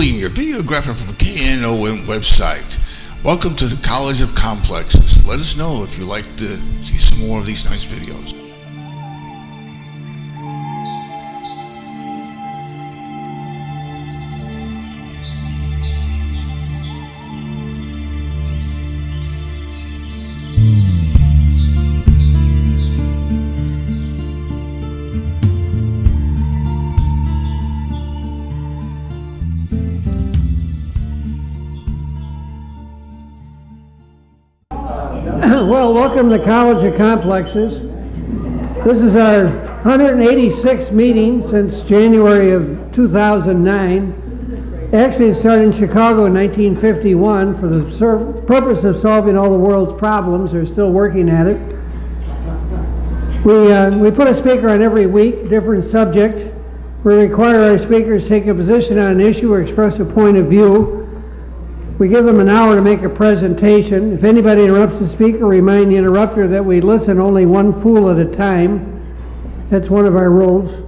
Julian, your videographer from the KNOM website. Welcome to the College of Complexes. Let us know if you'd like to see some more of these nice videos. Well, welcome to the College of Complexes. This is our 186th meeting since January of 2009. Actually, it started in Chicago in 1951 for the purpose of solving all the world's problems. They're still working at it. We put a speaker on every week, different subject. We require our speakers to take a position on an issue or express a point of view. We give them an hour to make a presentation. If anybody interrupts the speaker, remind the interrupter that we listen only one fool at a time. That's one of our rules.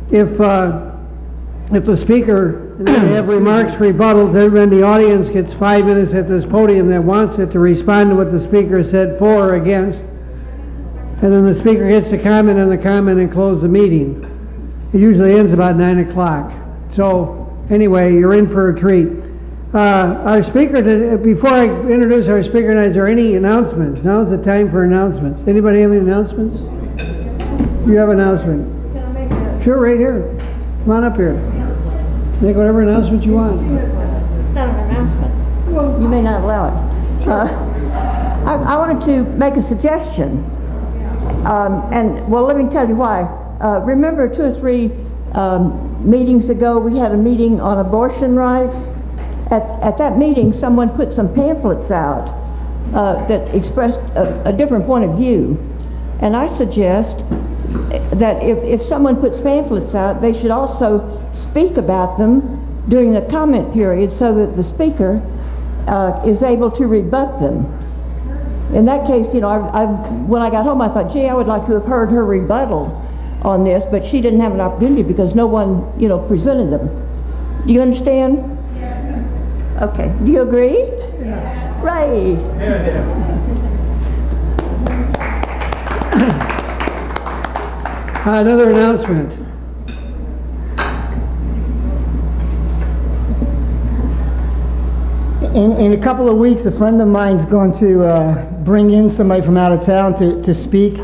If the speaker have remarks, rebuttals, everybody in the audience gets 5 minutes at this podium that wants it to respond to what the speaker said for or against. And then the speaker gets to comment on the comment and close the meeting. It usually ends about 9 o'clock. So anyway, you're in for a treat. Our speaker, before I introduce our speaker tonight, is there any announcements? Now's the time for announcements. Anybody have any announcements? You have an announcement? Can I make a... Sure, right here. Come on up here. Make whatever announcement you want. It's not an announcement. You may not allow it. I wanted to make a suggestion. Well, let me tell you why. Remember 2 or 3 meetings ago, we had a meeting on abortion rights. At that meeting, someone put some pamphlets out that expressed a different point of view. And I suggest that if someone puts pamphlets out, they should also speak about them during the comment period so that the speaker is able to rebut them. In that case, you know, when I got home, I thought, gee, I would like to have heard her rebuttal on this, but she didn't have an opportunity because no one, you know, presented them. Do you understand? Okay. Do you agree? Yeah. Right. Yeah. Another announcement. In a couple of weeks, a friend of mine is going to bring in somebody from out of town to speak.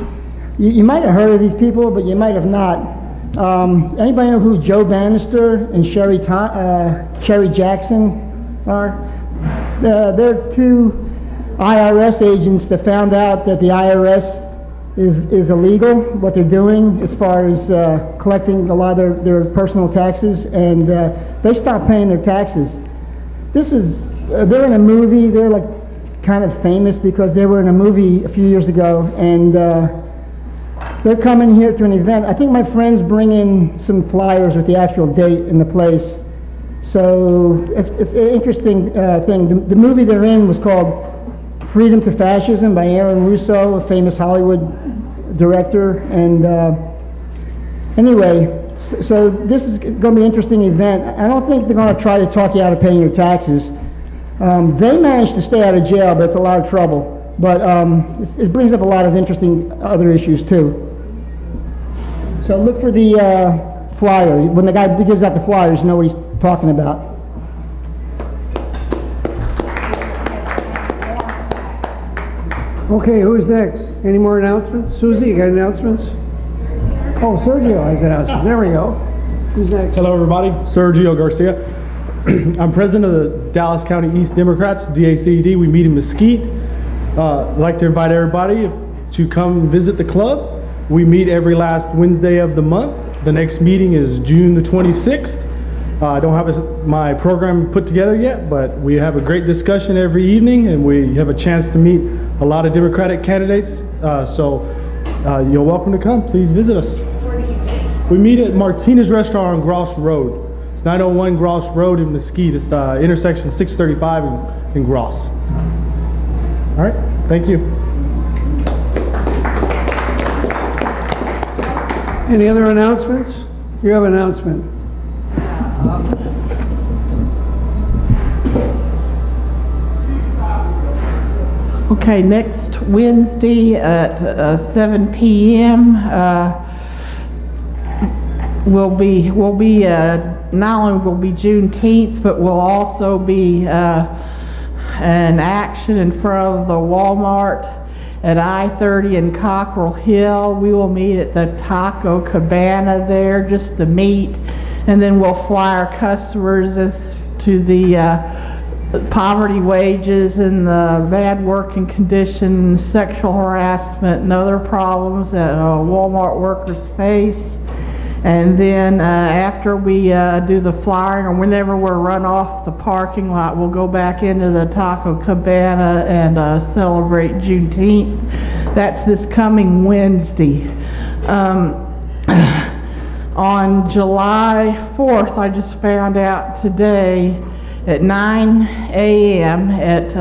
You might have heard of these people, but you might have not. Anybody know who Joe Bannister and Sherry Jackson are? They're 2 IRS agents that found out that the IRS is illegal, what they're doing as far as collecting a lot of their personal taxes, and they stopped paying their taxes. They're in a movie. They're like kind of famous because they were in a movie a few years ago, and they're coming here to an event. I think my friends bring in some flyers with the actual date and the place. So it's an interesting thing. The movie they're in was called Freedom to Fascism by Aaron Russo, a famous Hollywood director. And anyway, so this is going to be an interesting event. I don't think they're going to try to talk you out of paying your taxes. They managed to stay out of jail, but it's a lot of trouble. But it brings up a lot of interesting other issues too. So look for the flyer. When the guy gives out the flyers, you know what he's talking about. Okay, who's next? Any more announcements? Susie, you got announcements? Oh, Sergio has announcements. There we go. Who's next? Hello, everybody. Sergio Garcia. I'm president of the Dallas County East Democrats, DACED. We meet in Mesquite. I'd like to invite everybody to come visit the club. We meet every last Wednesday of the month. The next meeting is June the 26th. I don't have my program put together yet, but we have a great discussion every evening, and we have a chance to meet a lot of Democratic candidates. So you're welcome to come. Please visit us. We meet at Martinez Restaurant on Gross Road. It's 901 Gross Road in Mesquite. It's the intersection 635 in Gross. All right. Thank you. Any other announcements? You have an announcement. Okay, next Wednesday at 7 p.m. Will be not only will be Juneteenth, but will also be an action in front of the Walmart at I-30 in Cockrell Hill. We will meet at the Taco Cabana there just to meet, and then we'll fly our customers as to the poverty wages and the bad working conditions, sexual harassment, and other problems that Walmart workers face. And then after we do the flyering, or whenever we're run off the parking lot, we'll go back into the Taco Cabana and celebrate Juneteenth. That's this coming Wednesday. On July 4th, I just found out today, at 9 a.m. at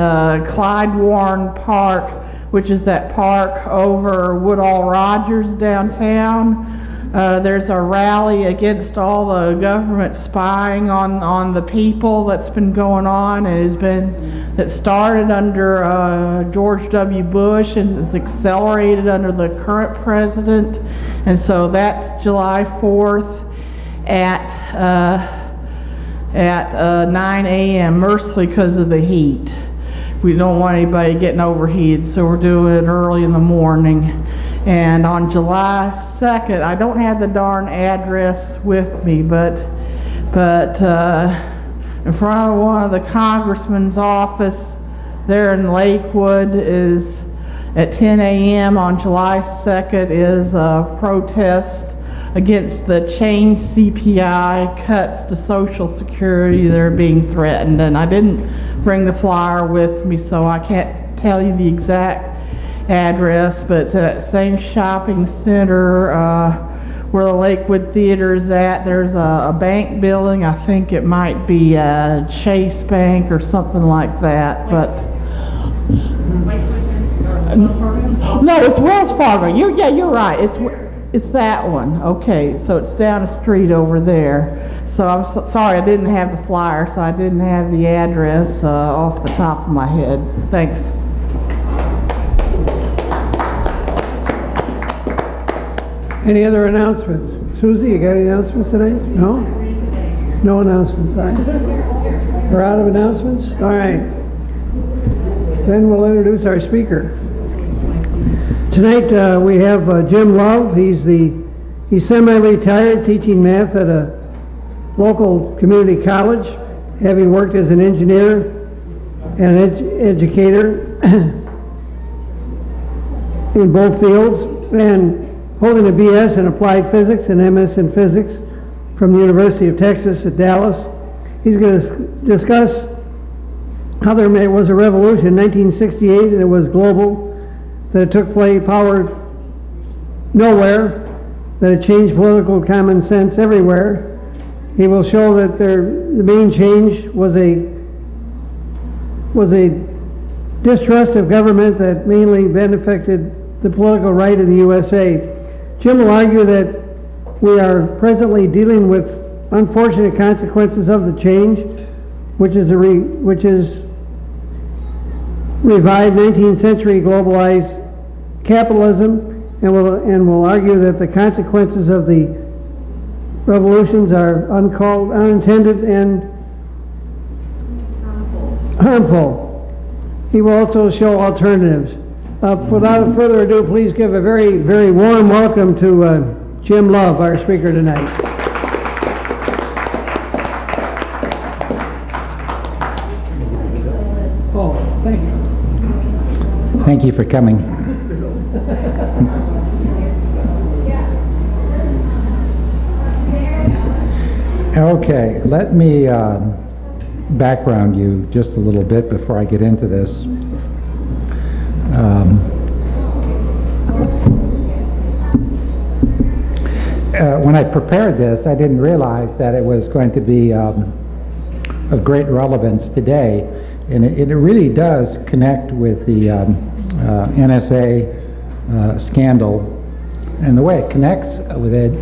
Clyde Warren Park, which is that park over Woodall Rogers downtown. There's a rally against all the government spying on the people that's been going on. That started under George W. Bush and is accelerated under the current president. And so that's July 4th at 9 a.m. mercifully because of the heat. We don't want anybody getting overheated, so we're doing it early in the morning. And on July 2nd, I don't have the darn address with me, but in front of one of the congressman's office there in Lakewood is at 10 a.m. on July 2nd is a protest against the chain CPI cuts to Social Security that are being threatened. And I didn't bring the flyer with me, so I can't tell you the exact address, but it's at that same shopping center where the Lakewood Theater is at. There's a bank building. I think it might be Chase Bank or something like that. But no, it's Wells Fargo. You're right. It's that one. Okay, so it's down the street over there. So I'm sorry I didn't have the flyer, so I didn't have the address off the top of my head. Thanks. Any other announcements? Susie, you got any announcements tonight? No? No announcements, all right. We're out of announcements? All right. Then we'll introduce our speaker. Tonight we have Jim Love. He's semi-retired, teaching math at a local community college, having worked as an engineer and an educator in both fields, and holding a BS in applied physics and MS in physics from the University of Texas at Dallas. He's going to discuss how there was a revolution in 1968 and it was global, that it took power nowhere, that it changed political common sense everywhere. He will show that the main change was a distrust of government that mainly benefited the political right of the USA. Jim will argue that we are presently dealing with unfortunate consequences of the change, which is revived 19th century globalized capitalism, and will argue that the consequences of the revolutions are unintended and harmful. He will also show alternatives. Without further ado, please give a very, very warm welcome to Jim Love, our speaker tonight. Oh, thank you. Thank you for coming. Okay, let me background you just a little bit before I get into this. When I prepared this, I didn't realize that it was going to be of great relevance today, and it really does connect with the NSA scandal, and the way it connects with it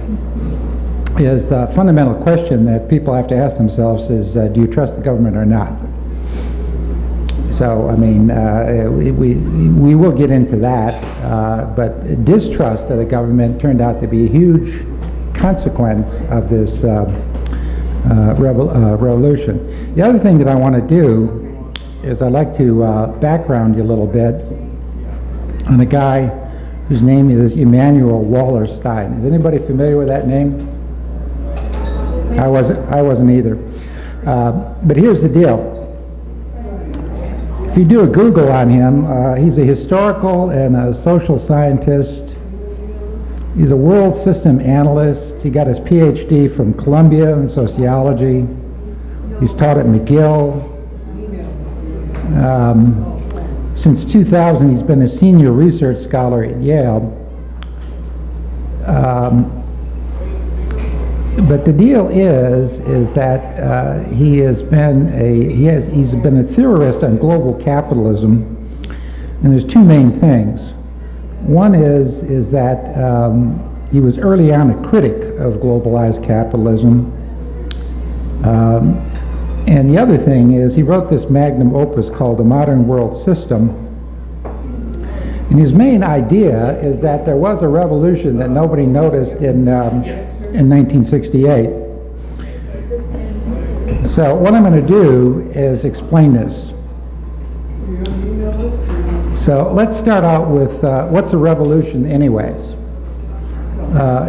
is the fundamental question that people have to ask themselves is, do you trust the government or not? So, I mean, we will get into that, but distrust of the government turned out to be a huge consequence of this revolution. The other thing that I want to do is I'd like to background you a little bit on a guy whose name is Emanuel Wallerstein. Is anybody familiar with that name? I wasn't either. But here's the deal. If you do a Google on him, he's a historical and a social scientist. He's a world system analyst. He got his PhD from Columbia in sociology. He's taught at McGill. Since 2000, he's been a senior research scholar at Yale. But the deal is that he's been a theorist on global capitalism, and there's two main things. One is that he was early on a critic of globalized capitalism, and the other thing is he wrote this magnum opus called The Modern World System, and his main idea is that there was a revolution that nobody noticed in 1968. So what I'm going to do is explain this. So let's start out with what's a revolution anyways?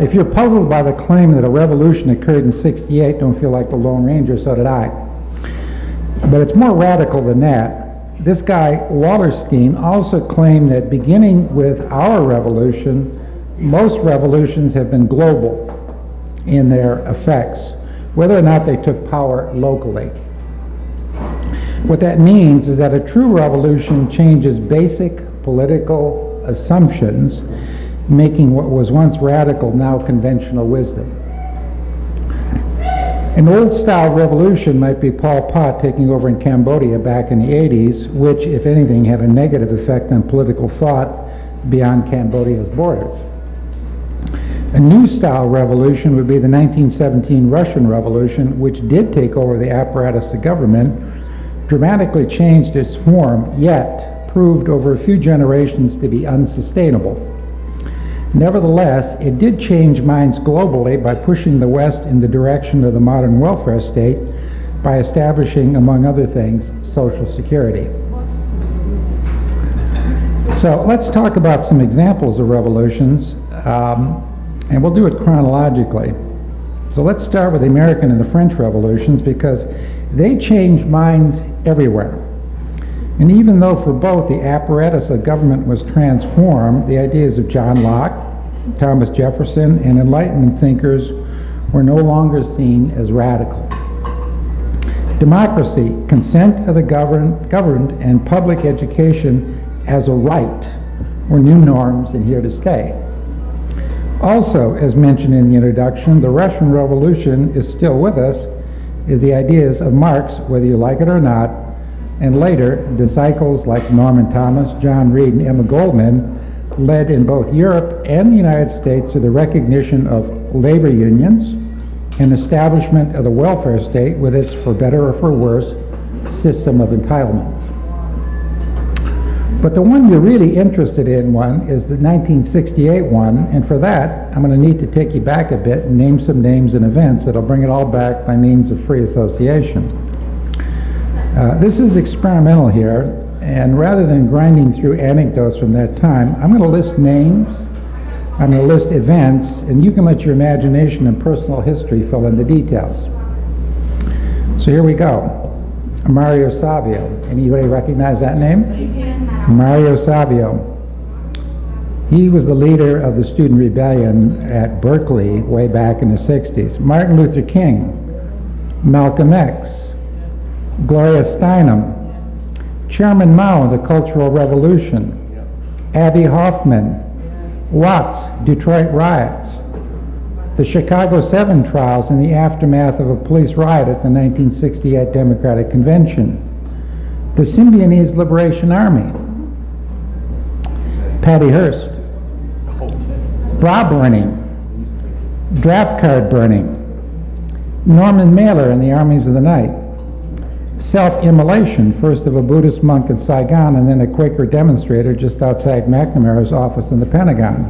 If you're puzzled by the claim that a revolution occurred in 68, don't feel like the Lone Ranger, so did I. But it's more radical than that. This guy, Wallerstein, also claimed that beginning with our revolution, most revolutions have been global in their effects, whether or not they took power locally. What that means is that a true revolution changes basic political assumptions, making what was once radical now conventional wisdom. An old-style revolution might be Pol Pot taking over in Cambodia back in the 80s, which, if anything, had a negative effect on political thought beyond Cambodia's borders. A new-style revolution would be the 1917 Russian Revolution, which did take over the apparatus of government, dramatically changed its form, yet proved over a few generations to be unsustainable. Nevertheless, it did change minds globally by pushing the West in the direction of the modern welfare state by establishing, among other things, Social Security. So let's talk about some examples of revolutions, and we'll do it chronologically. So let's start with the American and the French revolutions because they changed minds everywhere. And even though for both the apparatus of government was transformed, the ideas of John Locke, Thomas Jefferson, and Enlightenment thinkers were no longer seen as radical. Democracy, consent of the governed, and public education as a right were new norms and here to stay. Also, as mentioned in the introduction, the Russian Revolution is still with us, is the ideas of Marx, whether you like it or not, and later, disciples like Norman Thomas, John Reed, and Emma Goldman led in both Europe and the United States to the recognition of labor unions and establishment of the welfare state with its, for better or for worse, system of entitlements. But the one you're really interested in is the 1968 one, and for that, I'm going to need to take you back a bit and name some names and events that'll bring it all back by means of free association. This is experimental here, and rather than grinding through anecdotes from that time, I'm going to list names, I'm going to list events, and you can let your imagination and personal history fill in the details. So here we go. Mario Savio. Anybody recognize that name? Mario Savio. He was the leader of the student rebellion at Berkeley way back in the 60s. Martin Luther King, Malcolm X, Gloria Steinem, Chairman Mao, the Cultural Revolution, Abby Hoffman, Watts, Detroit riots, the Chicago 7 trials in the aftermath of a police riot at the 1968 Democratic Convention, the Symbionese Liberation Army, Patty Hearst, bra burning, draft card burning, Norman Mailer and the Armies of the Night, self-immolation, first of a Buddhist monk in Saigon and then a Quaker demonstrator just outside McNamara's office in the Pentagon.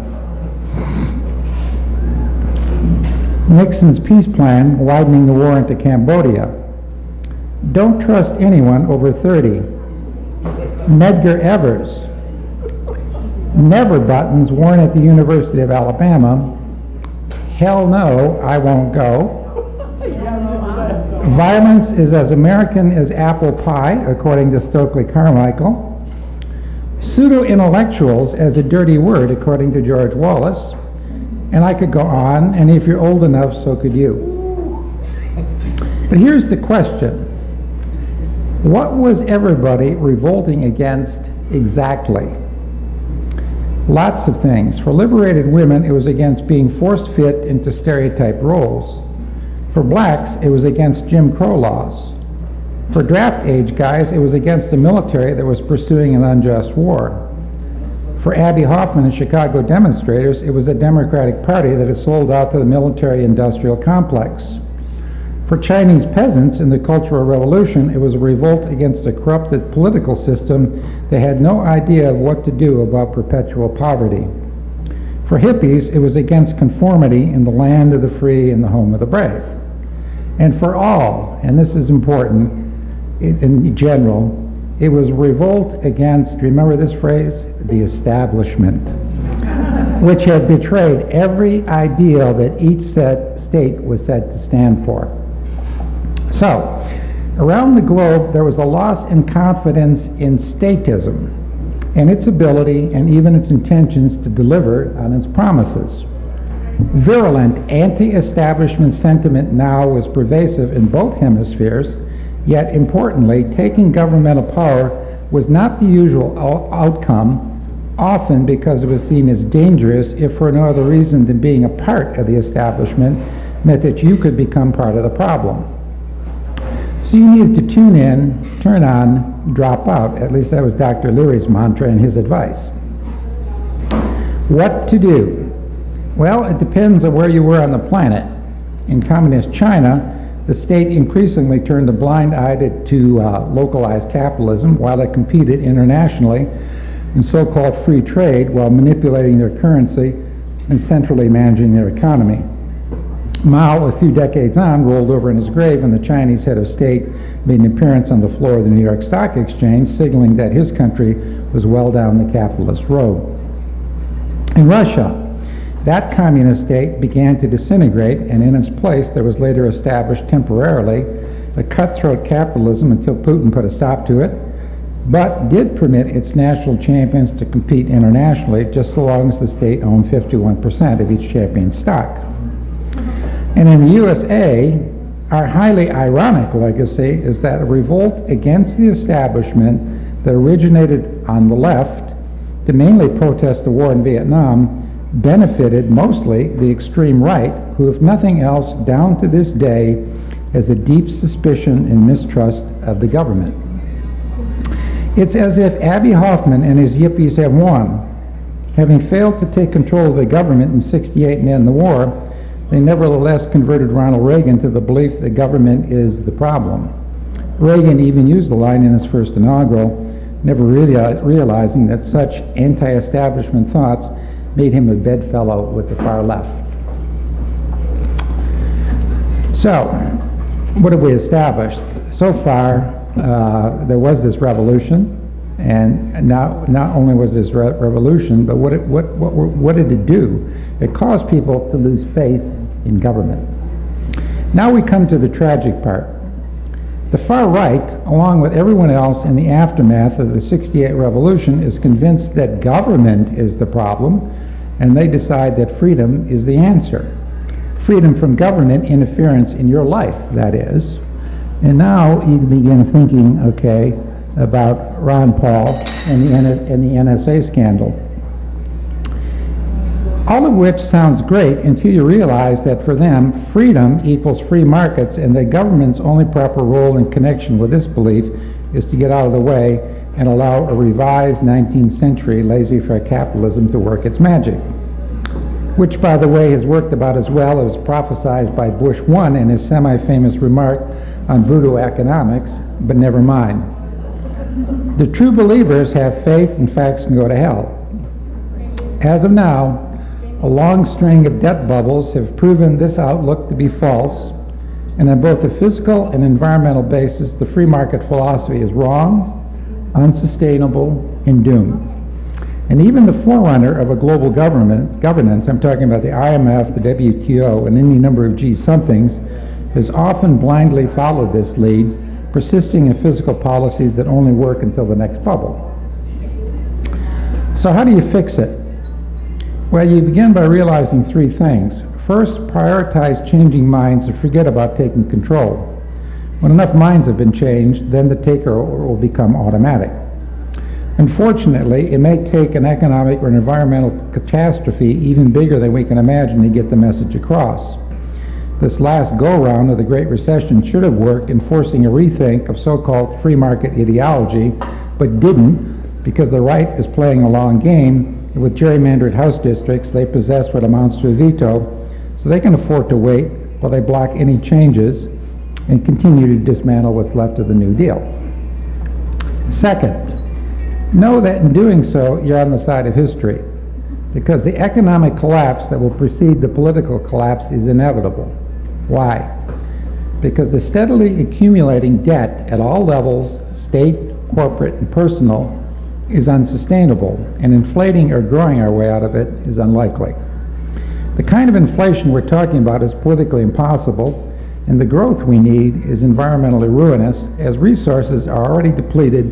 Nixon's peace plan, widening the war into Cambodia. Don't trust anyone over 30. Medgar Evers. Never buttons worn at the University of Alabama. Hell no, I won't go. Violence is as American as apple pie, according to Stokely Carmichael. Pseudo-intellectuals as a dirty word, according to George Wallace. And I could go on, and if you're old enough, so could you. But here's the question. What was everybody revolting against exactly? Lots of things. For liberated women, it was against being force-fit into stereotyped roles. For blacks, it was against Jim Crow laws. For draft-age guys, it was against a military that was pursuing an unjust war. For Abby Hoffman and Chicago demonstrators, it was a Democratic Party that had sold out to the military-industrial complex. For Chinese peasants in the Cultural Revolution, it was a revolt against a corrupted political system that had no idea of what to do about perpetual poverty. For hippies, it was against conformity in the land of the free and the home of the brave. And for all, and this is important in general, it was revolt against, remember this phrase? The establishment, which had betrayed every ideal that each state was said to stand for. So, around the globe, there was a loss in confidence in statism and its ability and even its intentions to deliver on its promises. Virulent anti-establishment sentiment now was pervasive in both hemispheres, yet importantly, taking governmental power was not the usual outcome, often because it was seen as dangerous, if for no other reason than being a part of the establishment meant that you could become part of the problem. So you needed to tune in, turn on, drop out. At least that was Dr. Leary's mantra and his advice. What to do? Well, it depends on where you were on the planet. In communist China, the state increasingly turned a blind eye to localized capitalism while it competed internationally in so-called free trade while manipulating their currency and centrally managing their economy. Mao, a few decades on, rolled over in his grave and the Chinese head of state made an appearance on the floor of the New York Stock Exchange, signaling that his country was well down the capitalist road. In Russia, that communist state began to disintegrate, and in its place there was later established temporarily a cutthroat capitalism until Putin put a stop to it, but did permit its national champions to compete internationally just so long as the state owned 51% of each champion's stock. And in the USA, our highly ironic legacy is that a revolt against the establishment that originated on the left to mainly protest the war in Vietnam benefited mostly the extreme right, who, if nothing else, down to this day, has a deep suspicion and mistrust of the government. It's as if Abby Hoffman and his yippies have won. Having failed to take control of the government in '68 and end the war, they nevertheless converted Ronald Reagan to the belief that government is the problem. Reagan even used the line in his first inaugural, never really realizing that such anti-establishment thoughts made him a bedfellow with the far left. So, what have we established? So far, there was this revolution, and not only was this revolution, but what did it do? It caused people to lose faith in government. Now we come to the tragic part. The far right, along with everyone else in the aftermath of the '68 revolution, is convinced that government is the problem, and they decide that freedom is the answer. Freedom from government interference in your life, that is. And now you begin thinking, okay, about Ron Paul and the NSA scandal. All of which sounds great until you realize that for them, freedom equals free markets, and the government's only proper role in connection with this belief is to get out of the way and allow a revised 19th century laissez-faire capitalism to work its magic. Which, by the way, has worked about as well as prophesied by Bush 1 in his semi-famous remark on voodoo economics, but never mind. The true believers have faith and facts can go to hell. As of now, a long string of debt bubbles have proven this outlook to be false, and on both a physical and environmental basis, the free market philosophy is wrong, unsustainable, and doomed. And even the forerunner of a global governance, I'm talking about the IMF, the WTO, and any number of G-somethings, has often blindly followed this lead, persisting in physical policies that only work until the next bubble. So how do you fix it? Well, you begin by realizing three things. First, prioritize changing minds and forget about taking control. When enough minds have been changed, then the taker will become automatic. Unfortunately, it may take an economic or an environmental catastrophe even bigger than we can imagine to get the message across. This last go-round of the Great Recession should have worked in forcing a rethink of so-called free market ideology, but didn't, because the right is playing a long game. With gerrymandered House districts, they possess what amounts to a veto, so they can afford to wait while they block any changes and continue to dismantle what's left of the New Deal. Second, know that in doing so, you're on the side of history, because the economic collapse that will precede the political collapse is inevitable. Why? Because the steadily accumulating debt at all levels, state, corporate, and personal, is unsustainable, and inflating or growing our way out of it is unlikely. The kind of inflation we're talking about is politically impossible, and the growth we need is environmentally ruinous, as resources are already depleted,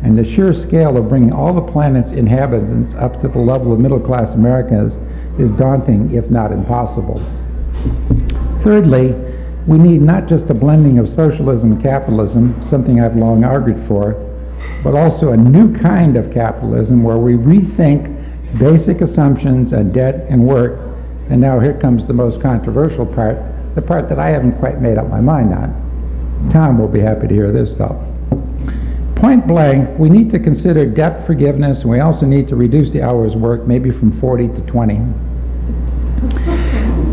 and the sheer scale of bringing all the planet's inhabitants up to the level of middle-class Americans is daunting, if not impossible. Thirdly, we need not just a blending of socialism and capitalism, something I've long argued for, but also a new kind of capitalism where we rethink basic assumptions on debt and work. And now here comes the most controversial part, the part that I haven't quite made up my mind on. Tom will be happy to hear this though. Point blank, we need to consider debt forgiveness, and we also need to reduce the hours worked, maybe from 40 to 20.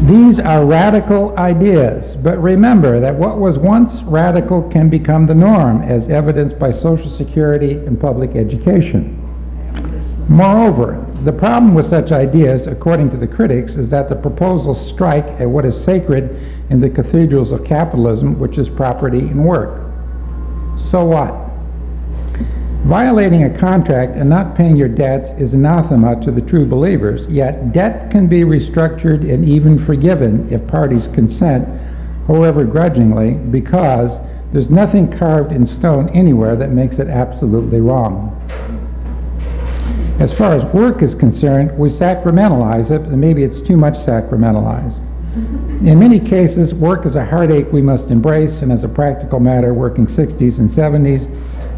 These are radical ideas, but remember that what was once radical can become the norm, as evidenced by Social Security and public education. Moreover, the problem with such ideas, according to the critics, is that the proposals strike at what is sacred in the cathedrals of capitalism, which is property and work. So what? Violating a contract and not paying your debts is anathema to the true believers, yet debt can be restructured and even forgiven if parties consent, however grudgingly, because there's nothing carved in stone anywhere that makes it absolutely wrong. As far as work is concerned, we sacramentalize it, and maybe it's too much sacramentalized. In many cases, work is a heartache we must embrace, and as a practical matter, working 60s and 70s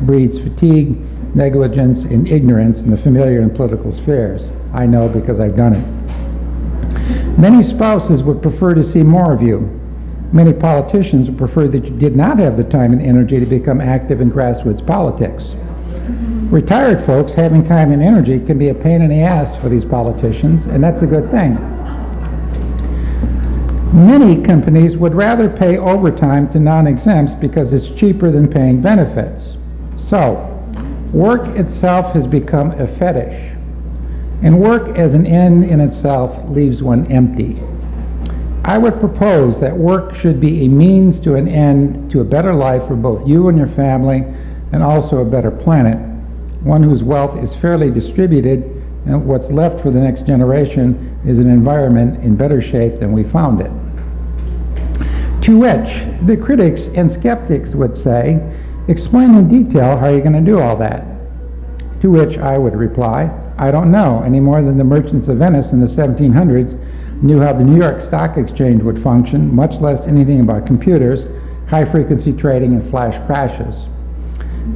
breeds fatigue, negligence, and ignorance in the familiar and political spheres. I know because I've done it. Many spouses would prefer to see more of you. Many politicians would prefer that you did not have the time and energy to become active in grassroots politics. Retired folks having time and energy can be a pain in the ass for these politicians, and that's a good thing. Many companies would rather pay overtime to non-exempts because it's cheaper than paying benefits. So, work itself has become a fetish, and work as an end in itself leaves one empty. I would propose that work should be a means to an end to a better life for both you and your family, and also a better planet, one whose wealth is fairly distributed, and what's left for the next generation is an environment in better shape than we found it. To which the critics and skeptics would say, explain in detail how you're going to do all that. To which I would reply, I don't know, any more than the merchants of Venice in the 1700s knew how the New York Stock Exchange would function, much less anything about computers, high-frequency trading, and flash crashes.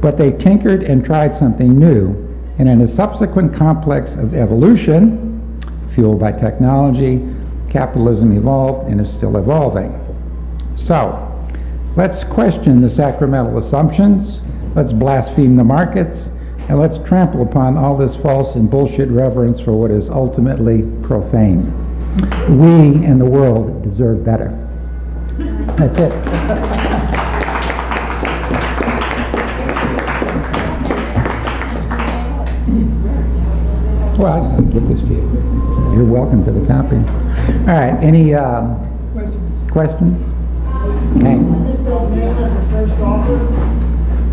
But they tinkered and tried something new, and in a subsequent complex of evolution, fueled by technology, capitalism evolved and is still evolving. So, let's question the sacramental assumptions, let's blaspheme the markets, and let's trample upon all this false and bullshit reverence for what is ultimately profane. We and the world deserve better. That's it. Well, I can give this to you. You're welcome to the copy. All right, any questions? Okay.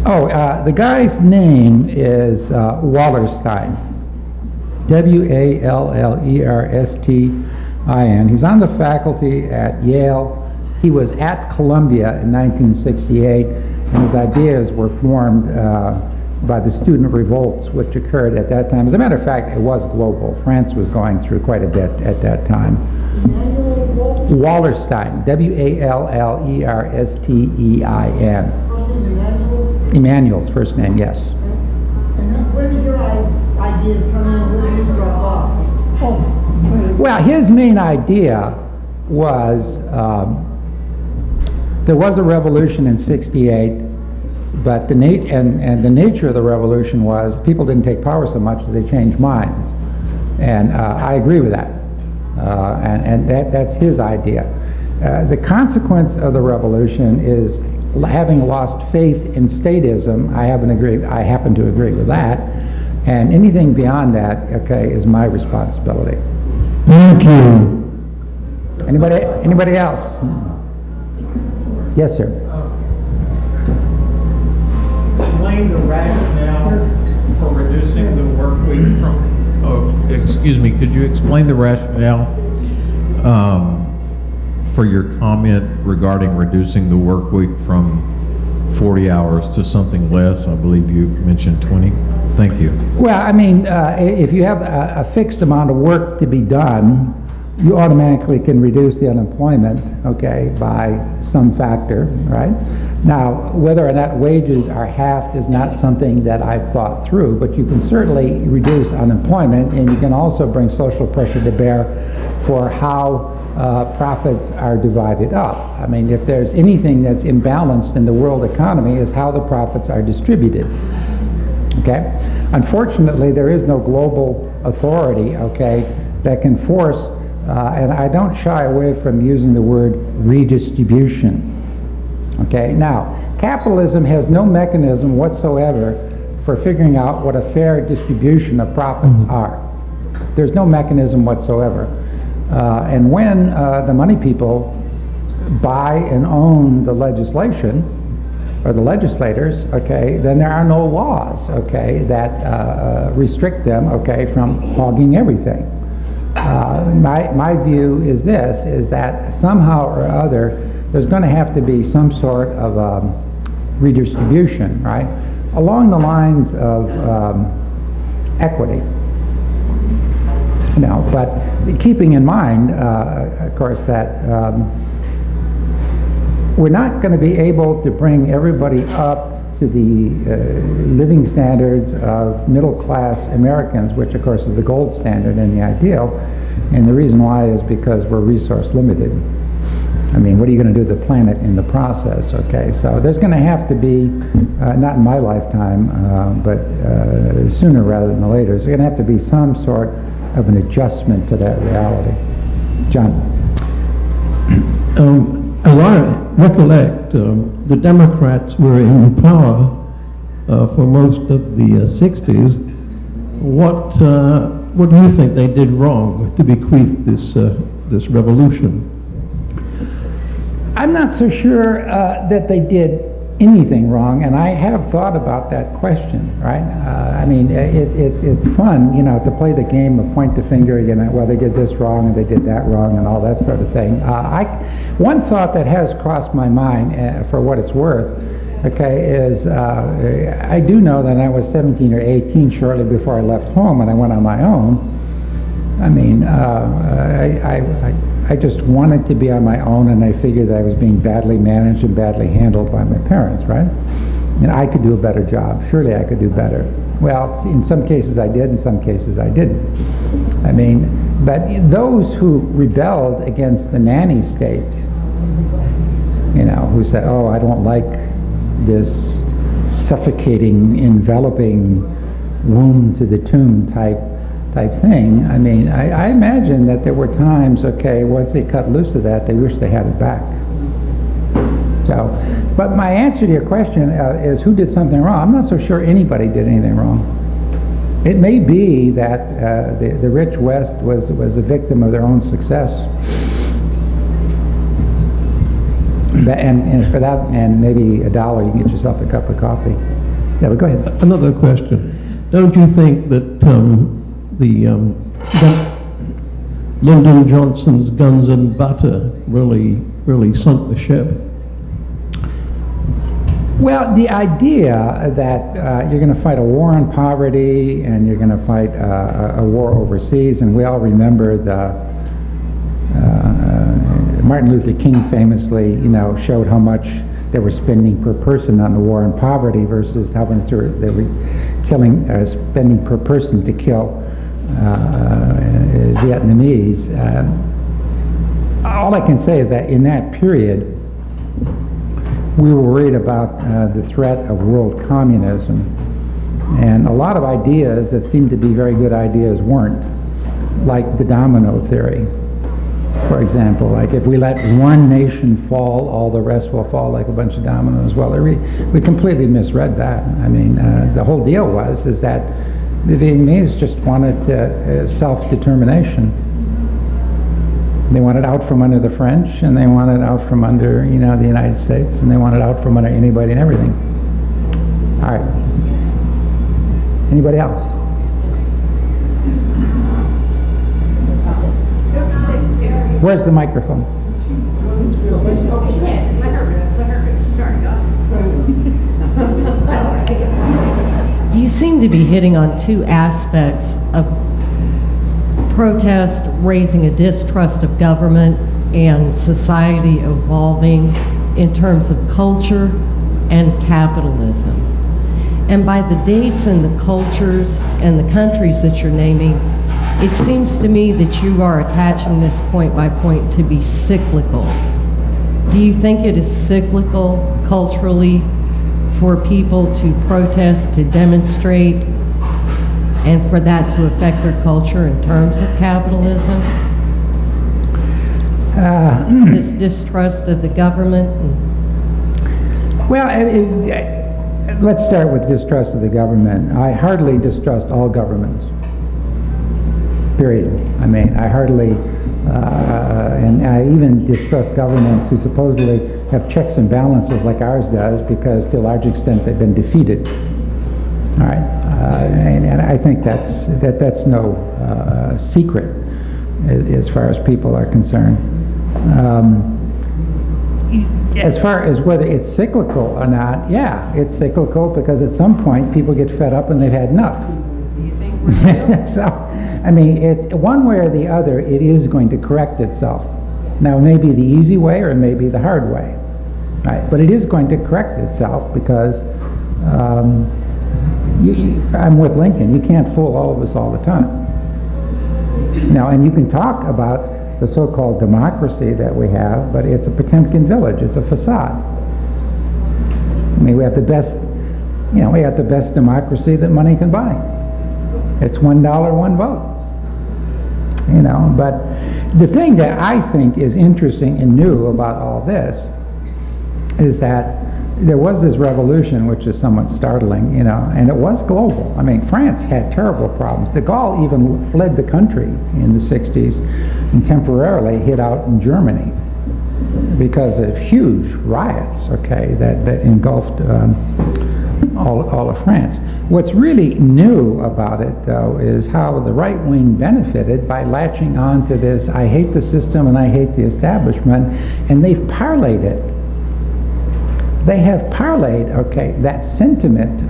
Oh, the guy's name is Wallerstein. Wallerstein. He's on the faculty at Yale. He was at Columbia in 1968, and his ideas were formed by the student revolts which occurred at that time. As a matter of fact, it was global. France was going through quite a bit at that time. Wallerstein, Wallerstein. Emmanuel's first name, yes. And where did your ideas come in? Where did you drop off? Well, his main idea was there was a revolution in '68, but the nature of the revolution was people didn't take power so much as they changed minds, and I agree with that, and that's his idea. The consequence of the revolution is having lost faith in statism. I happen to agree with that, and anything beyond that, okay, is my responsibility. Thank you. Anybody else? Yes, sir. Explain the rationale for reducing the work week from, excuse me, could you explain the rationale for your comment regarding reducing the work week from 40 hours to something less? I believe you mentioned 20. Thank you. Well, I mean, if you have a fixed amount of work to be done, you automatically can reduce the unemployment, okay, by some factor, right? Now, whether or not wages are halved is not something that I've thought through, but you can certainly reduce unemployment, and you can also bring social pressure to bear for how profits are divided up. I mean, if there's anything that's imbalanced in the world economy, is how the profits are distributed. Okay? Unfortunately, there is no global authority, okay, that can force, and I don't shy away from using the word redistribution. Okay? Now, capitalism has no mechanism whatsoever for figuring out what a fair distribution of profits are. There's no mechanism whatsoever. And when the money people buy and own the legislation, or the legislators, okay, then there are no laws, okay, that restrict them, okay, from hogging everything. My view is this, is that somehow or other there's going to have to be some sort of redistribution, right, along the lines of equity. You know, but keeping in mind, of course, that we're not going to be able to bring everybody up to the living standards of middle-class Americans, which of course is the gold standard and the ideal, and the reason why is because we're resource limited. I mean, what are you going to do to the planet in the process, okay? So there's going to have to be, not in my lifetime, but sooner rather than later, there's going to have to be some sort of an adjustment to that reality. John. As I recollect, the Democrats were in power for most of the 60s. What do you think they did wrong to bequeath this revolution? I'm not so sure that they did anything wrong, and I have thought about that question, right? I mean, it's fun, you know, to play the game of point the finger, you know, well, they did this wrong and they did that wrong and all that sort of thing. One thought that has crossed my mind, for what it's worth, okay, is I do know that I was 17 or 18 shortly before I left home and I went on my own. I mean, I just wanted to be on my own, and I figured that I was being badly managed and badly handled by my parents, right? And I could do a better job. Surely I could do better. Well, in some cases I did, in some cases I didn't. I mean, but those who rebelled against the nanny state, you know, who said, oh, I don't like this suffocating, enveloping womb to the tomb type thing. I mean, I imagine that there were times, okay, once they cut loose of that, they wish they had it back. So, but my answer to your question is who did something wrong? I'm not so sure anybody did anything wrong. It may be that the rich West was a victim of their own success. And for that, and maybe $1, you can get yourself a cup of coffee. Yeah, but go ahead. Another question. Don't you think that Lyndon Johnson's guns and butter really sunk the ship? Well, the idea that you're going to fight a war on poverty and you're going to fight a war overseas, and we all remember the Martin Luther King famously, showed how much they were spending per person on the war on poverty versus how much they were spending per person to kill Vietnamese. All I can say is that in that period, we were worried about the threat of world communism, and a lot of ideas that seemed to be very good ideas weren't, like the domino theory. For example, like if we let one nation fall, all the rest will fall like a bunch of dominoes. Well, we completely misread that. I mean, the whole deal is that the Vietnamese just wanted self-determination. They wanted out from under the French, and they wanted out from under, the United States, and they wanted out from under anybody and everything. All right. Anybody else? Where's the microphone? You seem to be hitting on two aspects of protest, raising a distrust of government and society evolving in terms of culture and capitalism. And by the dates and the cultures and the countries that you're naming, it seems to me that you are attaching this point by point to be cyclical. Do you think it is cyclical culturally for people to protest, to demonstrate, and for that to affect their culture in terms of capitalism? This distrust of the government? Well, let's start with distrust of the government. I hardly distrust all governments. Period. I mean, I hardly, and I even distrust governments who supposedly have checks and balances like ours does, because to a large extent they've been defeated. All right, and I think that's no secret as far as people are concerned. As far as whether it's cyclical or not, yeah, it's cyclical because at some point people get fed up and they've had enough. Do you think we're So, I mean, one way or the other, it is going to correct itself. Now, it may be the easy way or it may be the hard way, right? But it is going to correct itself because I'm with Lincoln. You can't fool all of us all the time. Now, and you can talk about the so-called democracy that we have, but it's a Potemkin village. It's a facade. I mean, we have the best, we have the best democracy that money can buy. It's $1, one vote. But the thing that I think is interesting and new about all this is that there was this revolution, which is somewhat startling, and it was global. I mean, France had terrible problems. De Gaulle even fled the country in the 60s and temporarily hid out in Germany because of huge riots, that engulfed all of France. What's really new about it, though, is how the right wing benefited by latching on to this, I hate the system and I hate the establishment, and they've parlayed it. They have parlayed, that sentiment,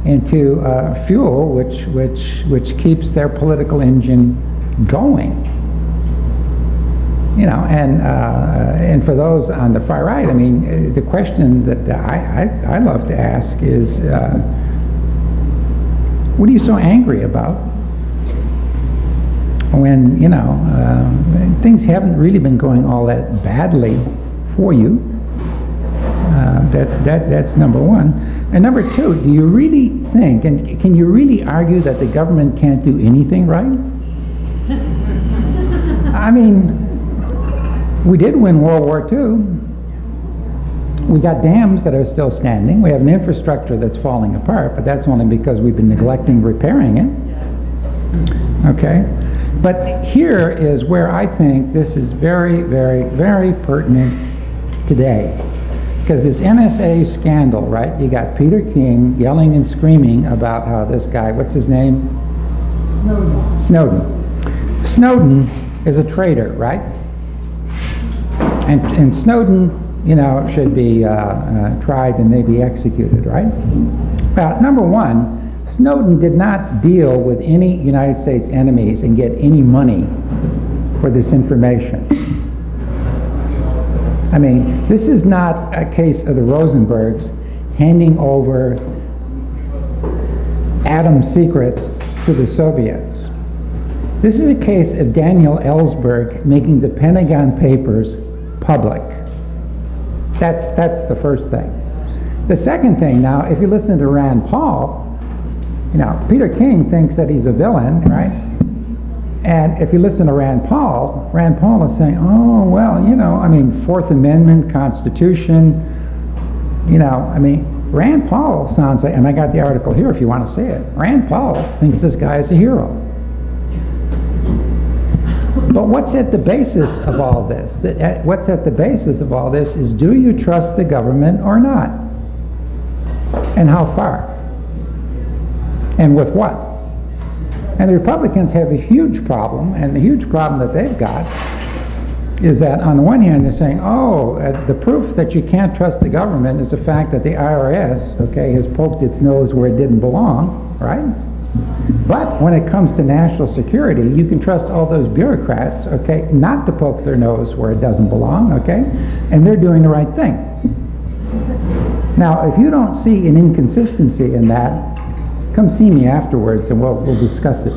into fuel which keeps their political engine going. And for those on the far right, I mean, the question that I love to ask is, what are you so angry about when, things haven't really been going all that badly for you? That's number one. And number two, do you really think, and can you really argue that the government can't do anything right? I mean, we did win World War II. We got dams that are still standing. We have an infrastructure that's falling apart, but that's only because we've been neglecting repairing it. Okay? But here is where I think this is very, very, very pertinent today. Because this NSA scandal, right? You got Peter King yelling and screaming about how this guy, what's his name? Snowden. Snowden is a traitor, right? And Snowden, you know, should be tried and maybe executed, right? Well, number one, Snowden did not deal with any United States enemies and get any money for this information. I mean, this is not a case of the Rosenbergs handing over atom secrets to the Soviets. This is a case of Daniel Ellsberg making the Pentagon Papers public. That's the first thing. The second thing, now, if you listen to Rand Paul, you know, Peter King thinks that he's a villain, right? And if you listen to Rand Paul is saying, oh, well, you know, I mean, Fourth Amendment, Constitution, you know, I mean, Rand Paul sounds like, and I got the article here if you want to see it, Rand Paul thinks this guy is a hero. But what's at the basis of all this? What's at the basis of all this is, do you trust the government or not? And how far? And with what? And the Republicans have a huge problem, and the huge problem that they've got is that on the one hand they're saying, oh, the proof that you can't trust the government is the fact that the IRS, okay, has poked its nose where it didn't belong, right? But when it comes to national security, you can trust all those bureaucrats, okay, not to poke their nose where it doesn't belong, okay? And they're doing the right thing. Now, if you don't see an inconsistency in that, come see me afterwards and we'll discuss it.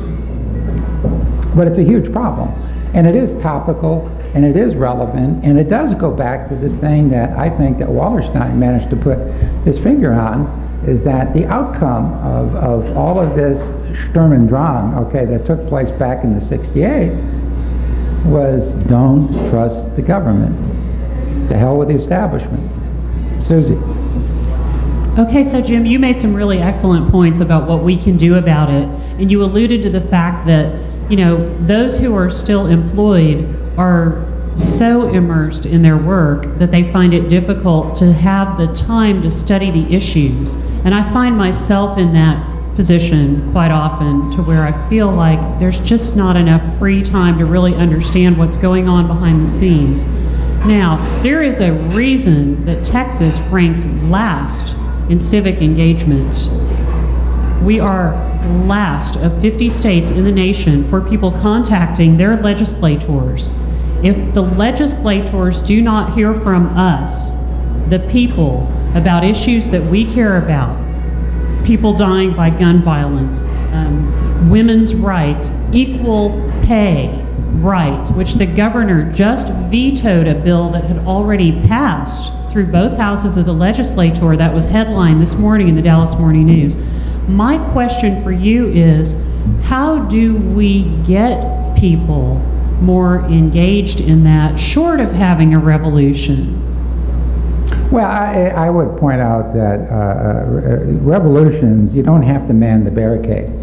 But it's a huge problem. And it is topical, and it is relevant, and it does go back to this thing that I think that Wallerstein managed to put his finger on, is that the outcome of all of this Sturm und Drang, okay, that took place back in the '68 was don't trust the government. The hell with the establishment. Susie. Okay, so Jim, you made some really excellent points about what we can do about it, and you alluded to the fact that, you know, those who are still employed are so immersed in their work that they find it difficult to have the time to study the issues. And I find myself in that position quite often, to where I feel like there's just not enough free time to really understand what's going on behind the scenes. Now, there is a reason that Texas ranks last in civic engagement. We are last of 50 states in the nation for people contacting their legislators. If the legislators do not hear from us, the people, about issues that we care about, people dying by gun violence, women's rights, equal pay rights, which the governor just vetoed a bill that had already passed through both houses of the legislature that was headlined this morning in the Dallas Morning News. My question for you is, how do we get people more engaged in that, short of having a revolution? Well, I would point out that revolutions, you don't have to man the barricades,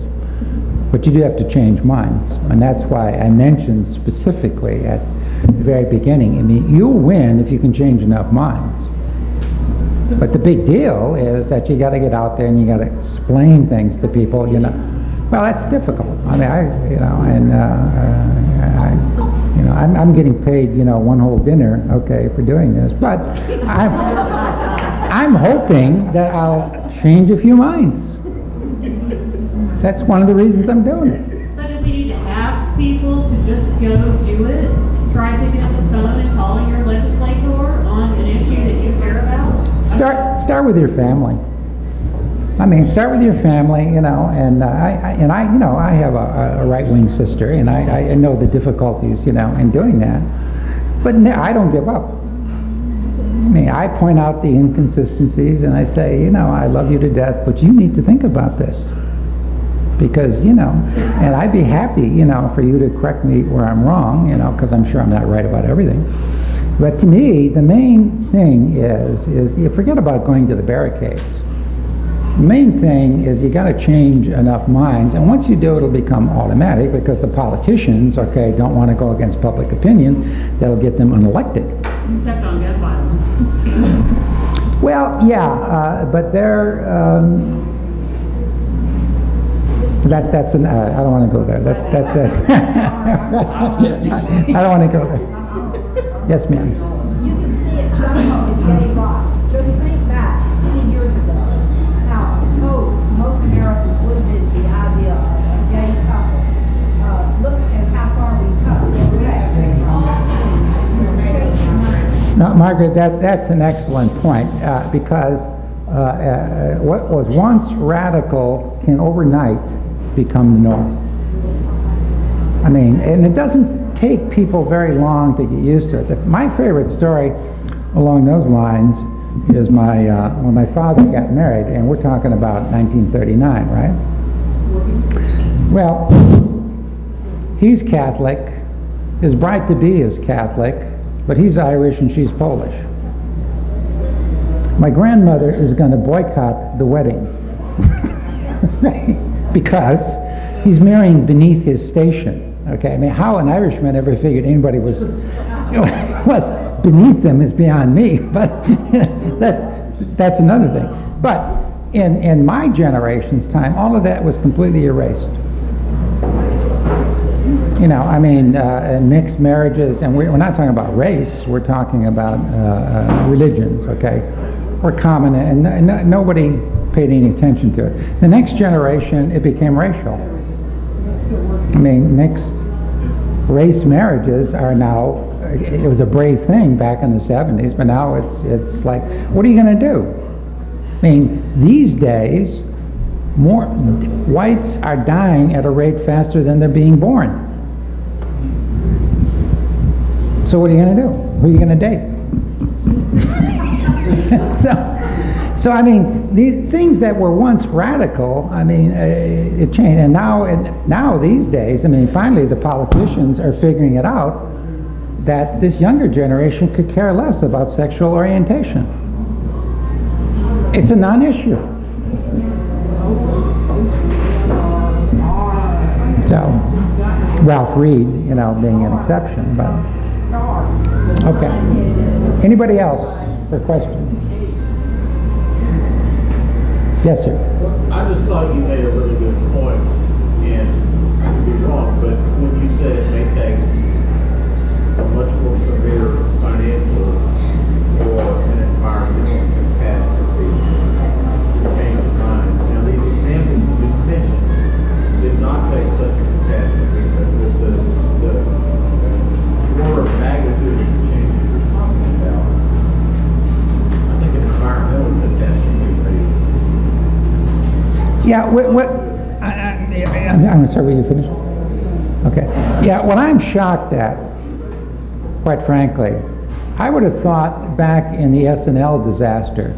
but you do have to change minds. And that's why I mentioned specifically at the very beginning, I mean, you'll win if you can change enough minds. But the big deal is that you got to get out there and you got to explain things to people, you know. Well, that's difficult. I mean, I'm getting paid, you know, one whole dinner, okay, for doing this. But I'm hoping that I'll change a few minds. That's one of the reasons I'm doing it. So do we need to ask people to just go do it? Try picking up the phone and calling your legislator on an issue that you care about? Start with your family. I mean, start with your family, you know, and I have a right-wing sister, and I know the difficulties, you know, in doing that. But I don't give up. I mean, I point out the inconsistencies, and I say, you know, I love you to death, but you need to think about this. Because, you know, and I'd be happy, you know, for you to correct me where I'm wrong, you know, because I'm sure I'm not right about everything. But to me, the main thing is you forget about going to the barricades. The main thing is you got to change enough minds, and once you do, it'll become automatic because the politicians, okay, don't want to go against public opinion. That'll get them unelected. Except on gun violence. Well, yeah, but they're that's an I don't want to go there. That's I don't want to go there. Yes, ma'am. You can see it coming on the gay rights. Just think back 20 years ago. Now, most Americans lived in the idea of a gay couple. Look at how far we've come. Now, Margaret, that's an excellent point because what was once radical can overnight become the norm. I mean, and it doesn't take people very long to get used to it. My favorite story along those lines is when my father got married, and we're talking about 1939, right? Well, he's Catholic, his bride-to-be is Catholic, but he's Irish and she's Polish. My grandmother is going to boycott the wedding because he's marrying beneath his station. Okay, I mean, how an Irishman ever figured anybody was beneath them is beyond me, but that's another thing. But in my generation's time, all of that was completely erased. You know, I mean, mixed marriages, and we're not talking about race, we're talking about religions, okay? Were common, and nobody paid any attention to it. The next generation, it became racial. I mean, mixed race marriages are now, it was a brave thing back in the 70s, but now it's like, what are you going to do? I mean, these days, more whites are dying at a rate faster than they're being born. So what are you going to do? Who are you going to date? So I mean, these things that were once radical, I mean, it changed. And now these days, I mean, finally the politicians are figuring it out that this younger generation could care less about sexual orientation. It's a non-issue. So, Ralph Reed, you know, being an exception, but okay. Anybody else for questions? Yes, sir. Well, I just thought you made a really good point, and I could be wrong, but when you said it may take a much more severe financial or an environmental catastrophe to change minds. Now, these examples you just mentioned did not take such a catastrophe, but with the order of magnitude of the changes you're talking about, I think an environmental catastrophe may. Yeah, I'm sorry, will you finish? Okay. Yeah, what I'm shocked at, quite frankly, I would have thought back in the SNL disaster,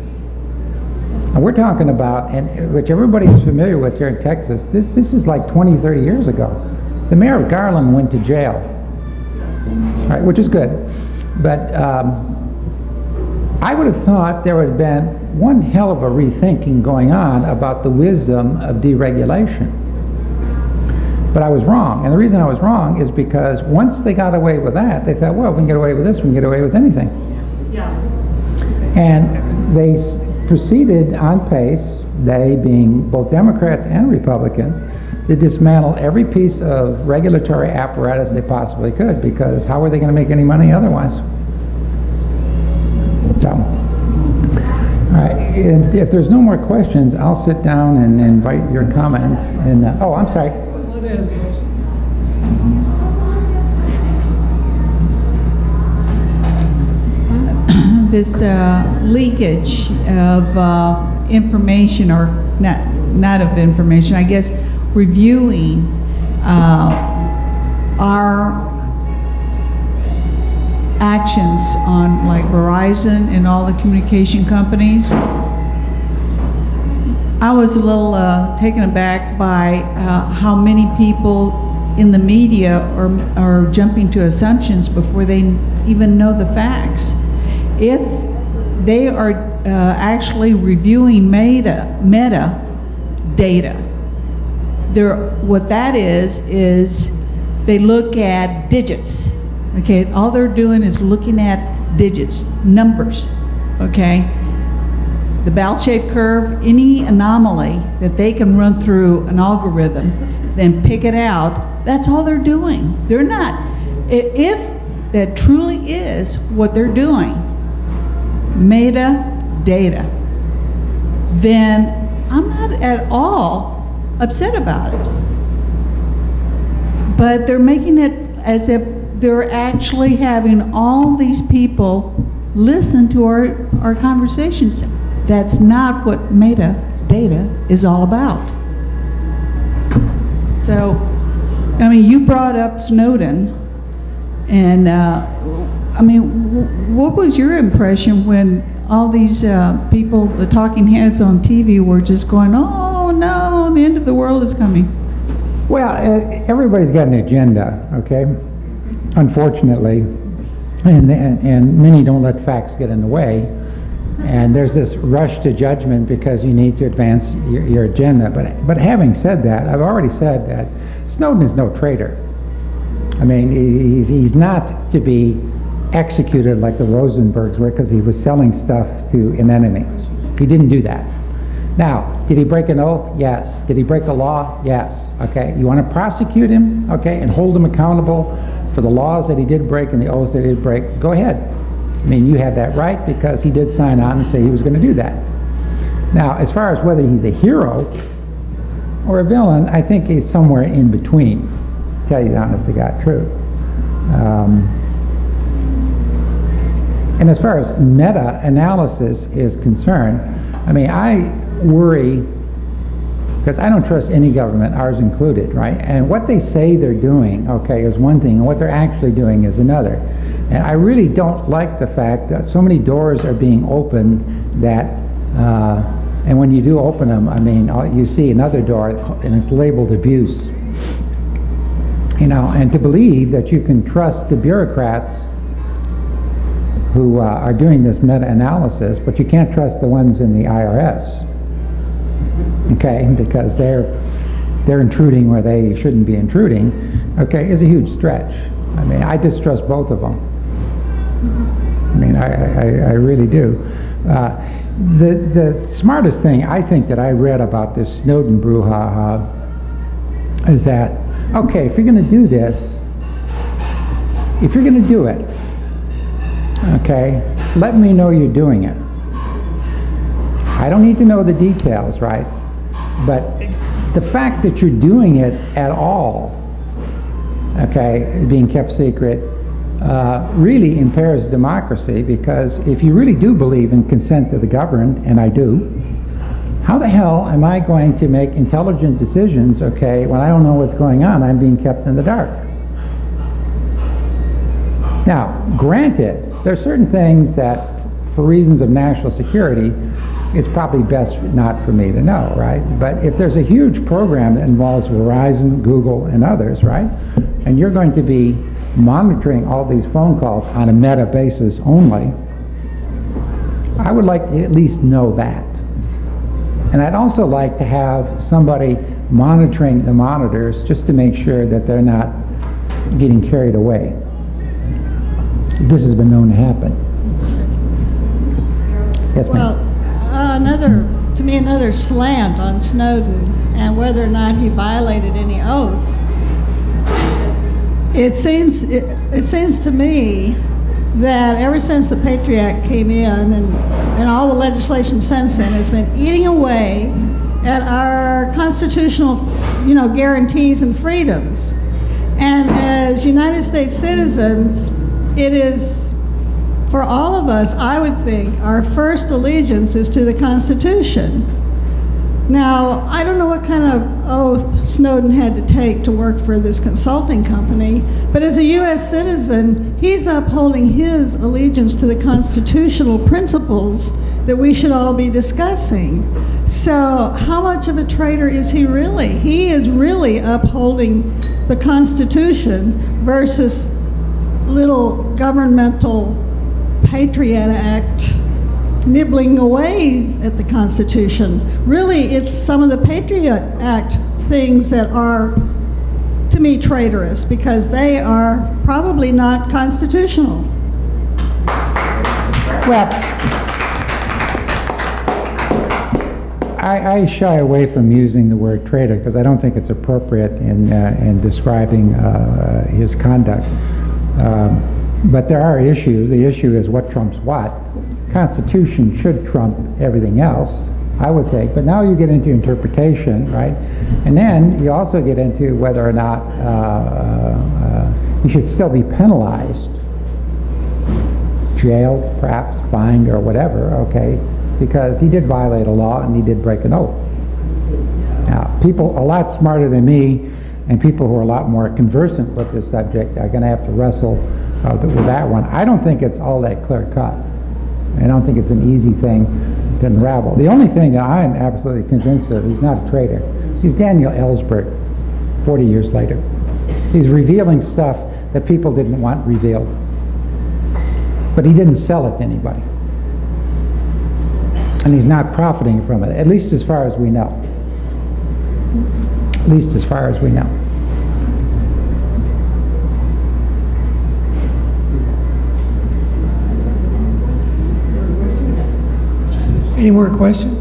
and we're talking about, and which everybody is familiar with here in Texas, this is like 20, 30 years ago. The mayor of Garland went to jail, right, which is good, but I would have thought there would have been one hell of a rethinking going on about the wisdom of deregulation. But I was wrong, and the reason I was wrong is because once they got away with that, they thought, well, we can get away with this, we can get away with anything. Yeah. And they proceeded on pace, they being both Democrats and Republicans, to dismantle every piece of regulatory apparatus they possibly could, because how were they going to make any money otherwise? So, all right, and if there's no more questions, I'll sit down and invite your comments. And oh, I'm sorry. This leakage of information, or not of information, I guess, reviewing our actions on like Verizon and all the communication companies. I was a little taken aback by how many people in the media are jumping to assumptions before they even know the facts. If they are actually reviewing meta data, what that is they look at digits. Okay, all they're doing is looking at digits, numbers. Okay, the bell-shaped curve, any anomaly that they can run through an algorithm, then pick it out. That's all they're doing. They're not. If that truly is what they're doing, metadata, then I'm not at all upset about it. But they're making it as if they're actually having all these people listen to our conversations. That's not what metadata is all about. So, I mean, you brought up Snowden, and I mean, what was your impression when all these people, the talking heads on TV, were just going, oh no, the end of the world is coming? Well, everybody's got an agenda, okay? Unfortunately, and many don't let facts get in the way. And there's this rush to judgment because you need to advance your agenda. But having said that, I've already said that Snowden is no traitor. I mean, he's not to be executed like the Rosenbergs were because he was selling stuff to an enemy. He didn't do that. Now, did he break an oath? Yes. Did he break a law? Yes. Okay. You want to prosecute him, okay, and hold him accountable for the laws that he did break and the oaths that he did break? Go ahead. I mean, you have that right because he did sign on and say he was going to do that. Now, as far as whether he's a hero or a villain, I think he's somewhere in between, to tell you the honest to God truth. And as far as meta-analysis is concerned, I mean, I worry because I don't trust any government, ours included, right? And what they say they're doing, okay, is one thing, and what they're actually doing is another. And I really don't like the fact that so many doors are being opened that, and when you do open them, I mean, you see another door and it's labeled abuse. You know, and to believe that you can trust the bureaucrats who are doing this meta-analysis, but you can't trust the ones in the IRS, okay, because they're intruding where they shouldn't be intruding, okay, is a huge stretch. I mean, I distrust both of them. I mean, I really do. The smartest thing I think that I read about this Snowden brouhaha is that, okay, if you're going to do this, if you're going to do it, okay, let me know you're doing it. I don't need to know the details, right? But the fact that you're doing it at all, okay, being kept secret, really impairs democracy, because if you really do believe in consent of the governed, and I do, how the hell am I going to make intelligent decisions, okay, when I don't know what's going on? I'm being kept in the dark. Now, granted, there are certain things that, for reasons of national security, it's probably best not for me to know, right? But if there's a huge program that involves Verizon, Google, and others, right, and you're going to be monitoring all these phone calls on a meta basis only, I would like to at least know that. And I'd also like to have somebody monitoring the monitors just to make sure that they're not getting carried away. This has been known to happen. Yes, ma'am. Well, to me, another slant on Snowden and whether or not he violated any oaths. It seems to me that ever since the Patriot Act came in and all the legislation since then has been eating away at our constitutional, guarantees and freedoms. And as United States citizens, it is, for all of us, I would think, our first allegiance is to the Constitution. Now, I don't know what kind of oath Snowden had to take to work for this consulting company, but as a U.S. citizen, he's upholding his allegiance to the constitutional principles that we should all be discussing. So how much of a traitor is he really? He is really upholding the Constitution versus little governmental Patriot Act nibbling away at the Constitution. Really, it's some of the Patriot Act things that are, to me, traitorous, because they are probably not constitutional. Well, I shy away from using the word traitor because I don't think it's appropriate in describing his conduct. But there are issues. The issue is what trumps what. Constitution should trump everything else, I would think. But now you get into interpretation, right? And then you also get into whether or not he should still be penalized, jailed, perhaps fined or whatever, okay, because he did violate a law and he did break an oath. Now, people a lot smarter than me and people who are a lot more conversant with this subject are going to have to wrestle with that one. I don't think it's all that clear cut. I don't think it's an easy thing to unravel. The only thing that I'm absolutely convinced of, he's not a traitor. He's Daniel Ellsberg 40 years later. He's revealing stuff that people didn't want revealed. But he didn't sell it to anybody. And he's not profiting from it, at least as far as we know. At least as far as we know. Any more questions?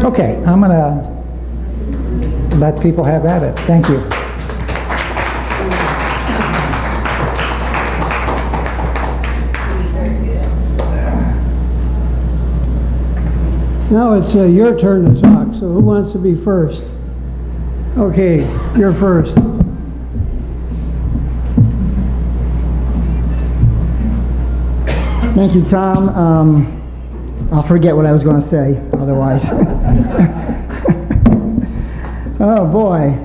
Okay, I'm going to let people have at it. Thank you. Now it's your turn to talk, so who wants to be first? Okay, you're first. Thank you, Tom. I'll forget what I was going to say otherwise. Oh boy.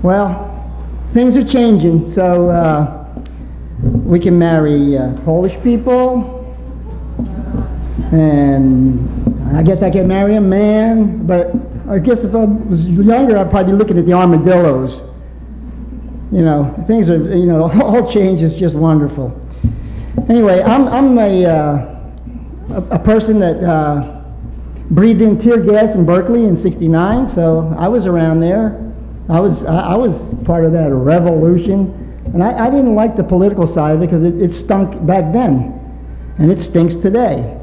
Well, things are changing, so we can marry Polish people, and I guess I can marry a man, but I guess if I was younger, I'd probably be looking at the armadillos. You know, things are, you know, all change is just wonderful. Anyway, I'm a person that breathed in tear gas in Berkeley in '69, so I was around there. I was part of that revolution, and I didn't like the political side of it because it stunk back then, and it stinks today.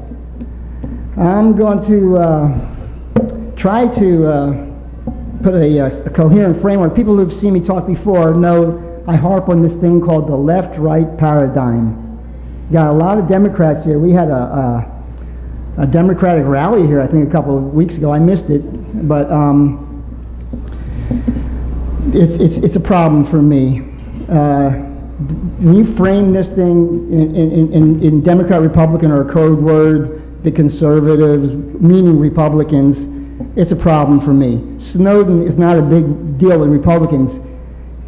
I'm going to try to put a coherent framework. People who've seen me talk before know I harp on this thing called the left-right paradigm. Got a lot of Democrats here. We had a Democratic rally here, I think, a couple of weeks ago. I missed it, but it's a problem for me. When you frame this thing in Democrat, Republican, or a code word, the conservatives, meaning Republicans, it's a problem for me. Snowden is not a big deal with Republicans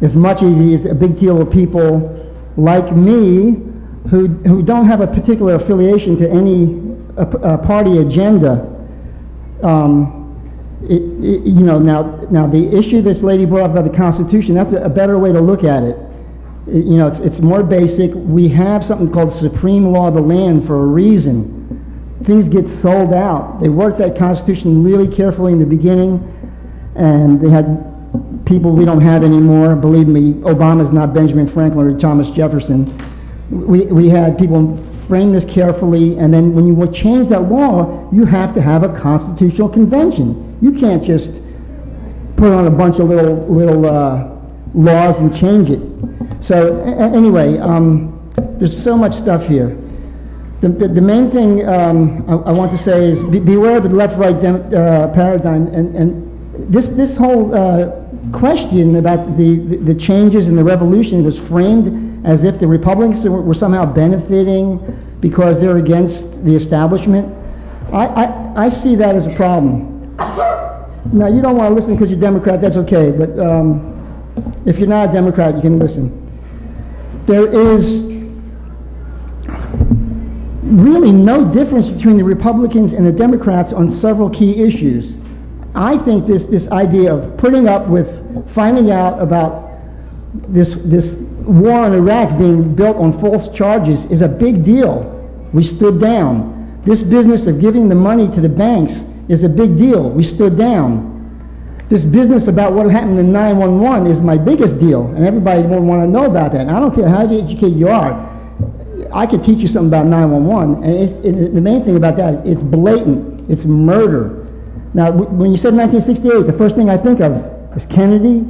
as much as he is a big deal with people like me who don't have a particular affiliation to any party agenda. You know, now the issue this lady brought up about the Constitution, that's a better way to look at it. You know, it's more basic. We have something called supreme law of the land for a reason. Things get sold out. They worked that Constitution really carefully in the beginning, and they had people we don't have anymore. Believe me, Obama's not Benjamin Franklin or Thomas Jefferson. We had people frame this carefully, and then when you change that law, you have to have a constitutional convention. You can't just put on a bunch of little laws and change it. So anyway, there's so much stuff here. The main thing I want to say is beware of the left-right paradigm, and this whole question about the changes in the revolution was framed as if the Republicans were somehow benefiting because they're against the establishment. I see that as a problem. Now, you don't want to listen because you're Democrat, that's okay, but if you're not a Democrat, you can listen. There is really no difference between the Republicans and the Democrats on several key issues. I think this idea of putting up with finding out about this war in Iraq being built on false charges is a big deal. We stood down. This business of giving the money to the banks is a big deal. We stood down. This business about what happened in 911 is my biggest deal, and everybody won't want to know about that. And I don't care how educated you are. I could teach you something about 911, and the main thing about that, it's blatant. It's murder. Now, when you said 1968, the first thing I think of is Kennedy,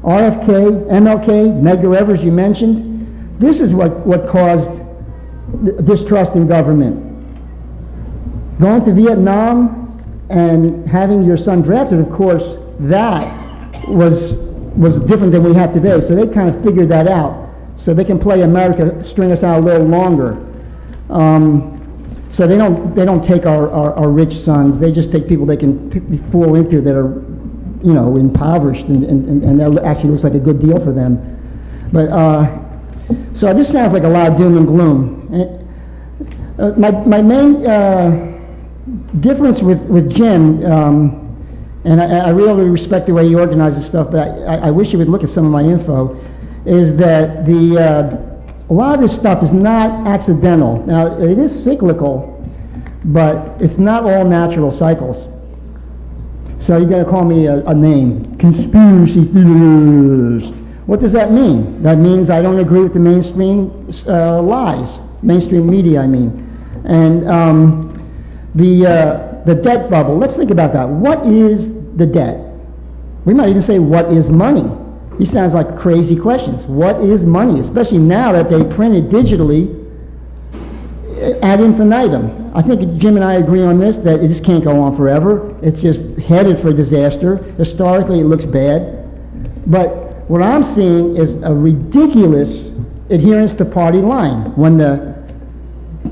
RFK, MLK, Medgar Evers you mentioned. This is what caused distrust in government. Going to Vietnam and having your son drafted, of course, that was different than we have today. So they kind of figured that out. So they can play America, string us out a little longer. So they don't take our rich sons. They just take people they can fall into that are, you know, impoverished, and that actually looks like a good deal for them. But so this sounds like a lot of doom and gloom. My main difference with Jim, and I really respect the way he organizes stuff, but I wish he would look at some of my info, is that a lot of this stuff is not accidental. Now, it is cyclical, but it's not all natural cycles. So you're going to call me a name, conspiracy theorist. What does that mean? That means I don't agree with the mainstream lies, mainstream media, I mean. And the debt bubble, let's think about that. What is the debt? We might even say, what is money? These sounds like crazy questions. What is money? Especially now that they print it digitally ad infinitum. I think Jim and I agree on this, that this can't go on forever. It's just headed for disaster. Historically, it looks bad. But what I'm seeing is a ridiculous adherence to party line. When the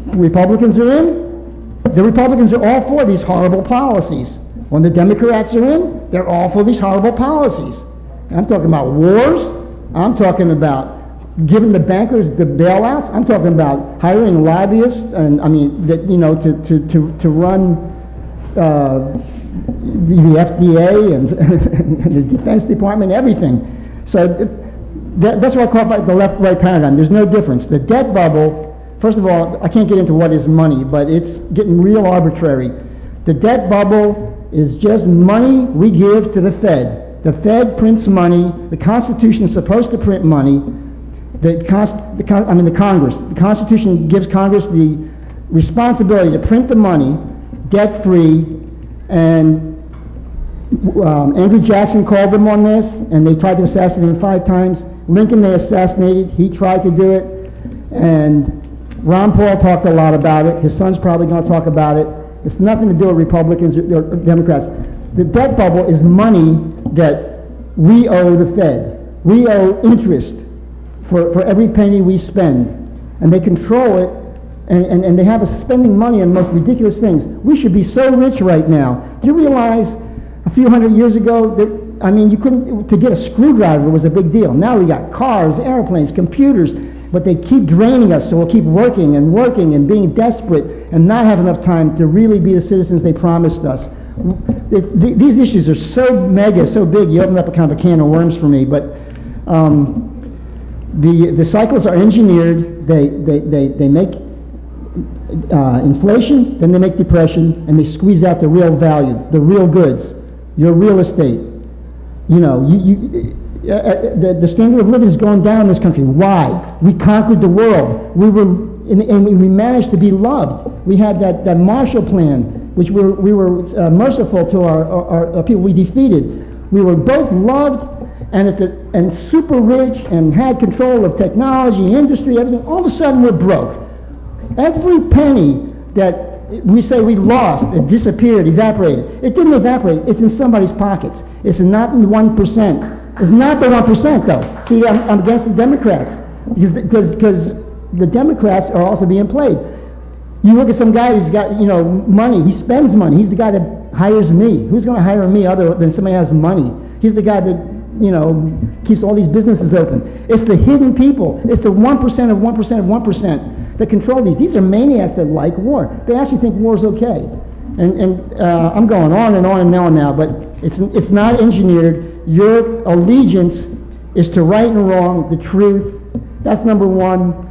Republicans are in, the Republicans are all for these horrible policies. When the Democrats are in, they're all for these horrible policies. I'm talking about wars. I'm talking about giving the bankers the bailouts. I'm talking about hiring lobbyists, and I mean that, you know, to run the FDA and the Defense Department, everything. So that's what I call the left-right paradigm. There's no difference. The debt bubble. First of all, I can't get into what is money, but it's getting real arbitrary. The debt bubble is just money we give to the Fed. The Fed prints money. The Constitution is supposed to print money. The Congress. The Constitution gives Congress the responsibility to print the money, debt-free, and Andrew Jackson called them on this, and they tried to assassinate him 5 times. Lincoln they assassinated. He tried to do it, and Ron Paul talked a lot about it. His son's probably going to talk about it. It's nothing to do with Republicans or Democrats. The debt bubble is money that we owe the Fed. We owe interest for every penny we spend. And they control it, and they have us spending money on the most ridiculous things. We should be so rich right now. Do you realize a few hundred years ago, that, I mean, you couldn't, to get a screwdriver was a big deal. Now we got cars, airplanes, computers, but they keep draining us, so we'll keep working and being desperate and not have enough time to really be the citizens they promised us. These issues are so mega, so big, you open up a kind of a can of worms for me, but the cycles are engineered. They make inflation, then they make depression, and they squeeze out the real value, the real goods, your real estate. You know, the standard of living is going down in this country. Why? We conquered the world. We were, and we managed to be loved. We had that Marshall Plan, which we were merciful to our people we defeated. We were both loved and super rich and had control of technology, industry, everything. All of a sudden we're broke. Every penny that we say we lost, it disappeared, evaporated. It didn't evaporate. It's in somebody's pockets. It's not in 1%. It's not the 1% though. See, I'm against the Democrats because the Democrats are also being played. You look at some guy who's got, money. He spends money. He's the guy that hires me. Who's going to hire me other than somebody who has money? He's the guy that, keeps all these businesses open. It's the hidden people. It's the 1% of 1% of 1% that control these. These are maniacs that like war. They actually think war is okay. And I'm going on and on and on now, but it's not engineered. Your allegiance is to right and wrong, the truth. That's number one.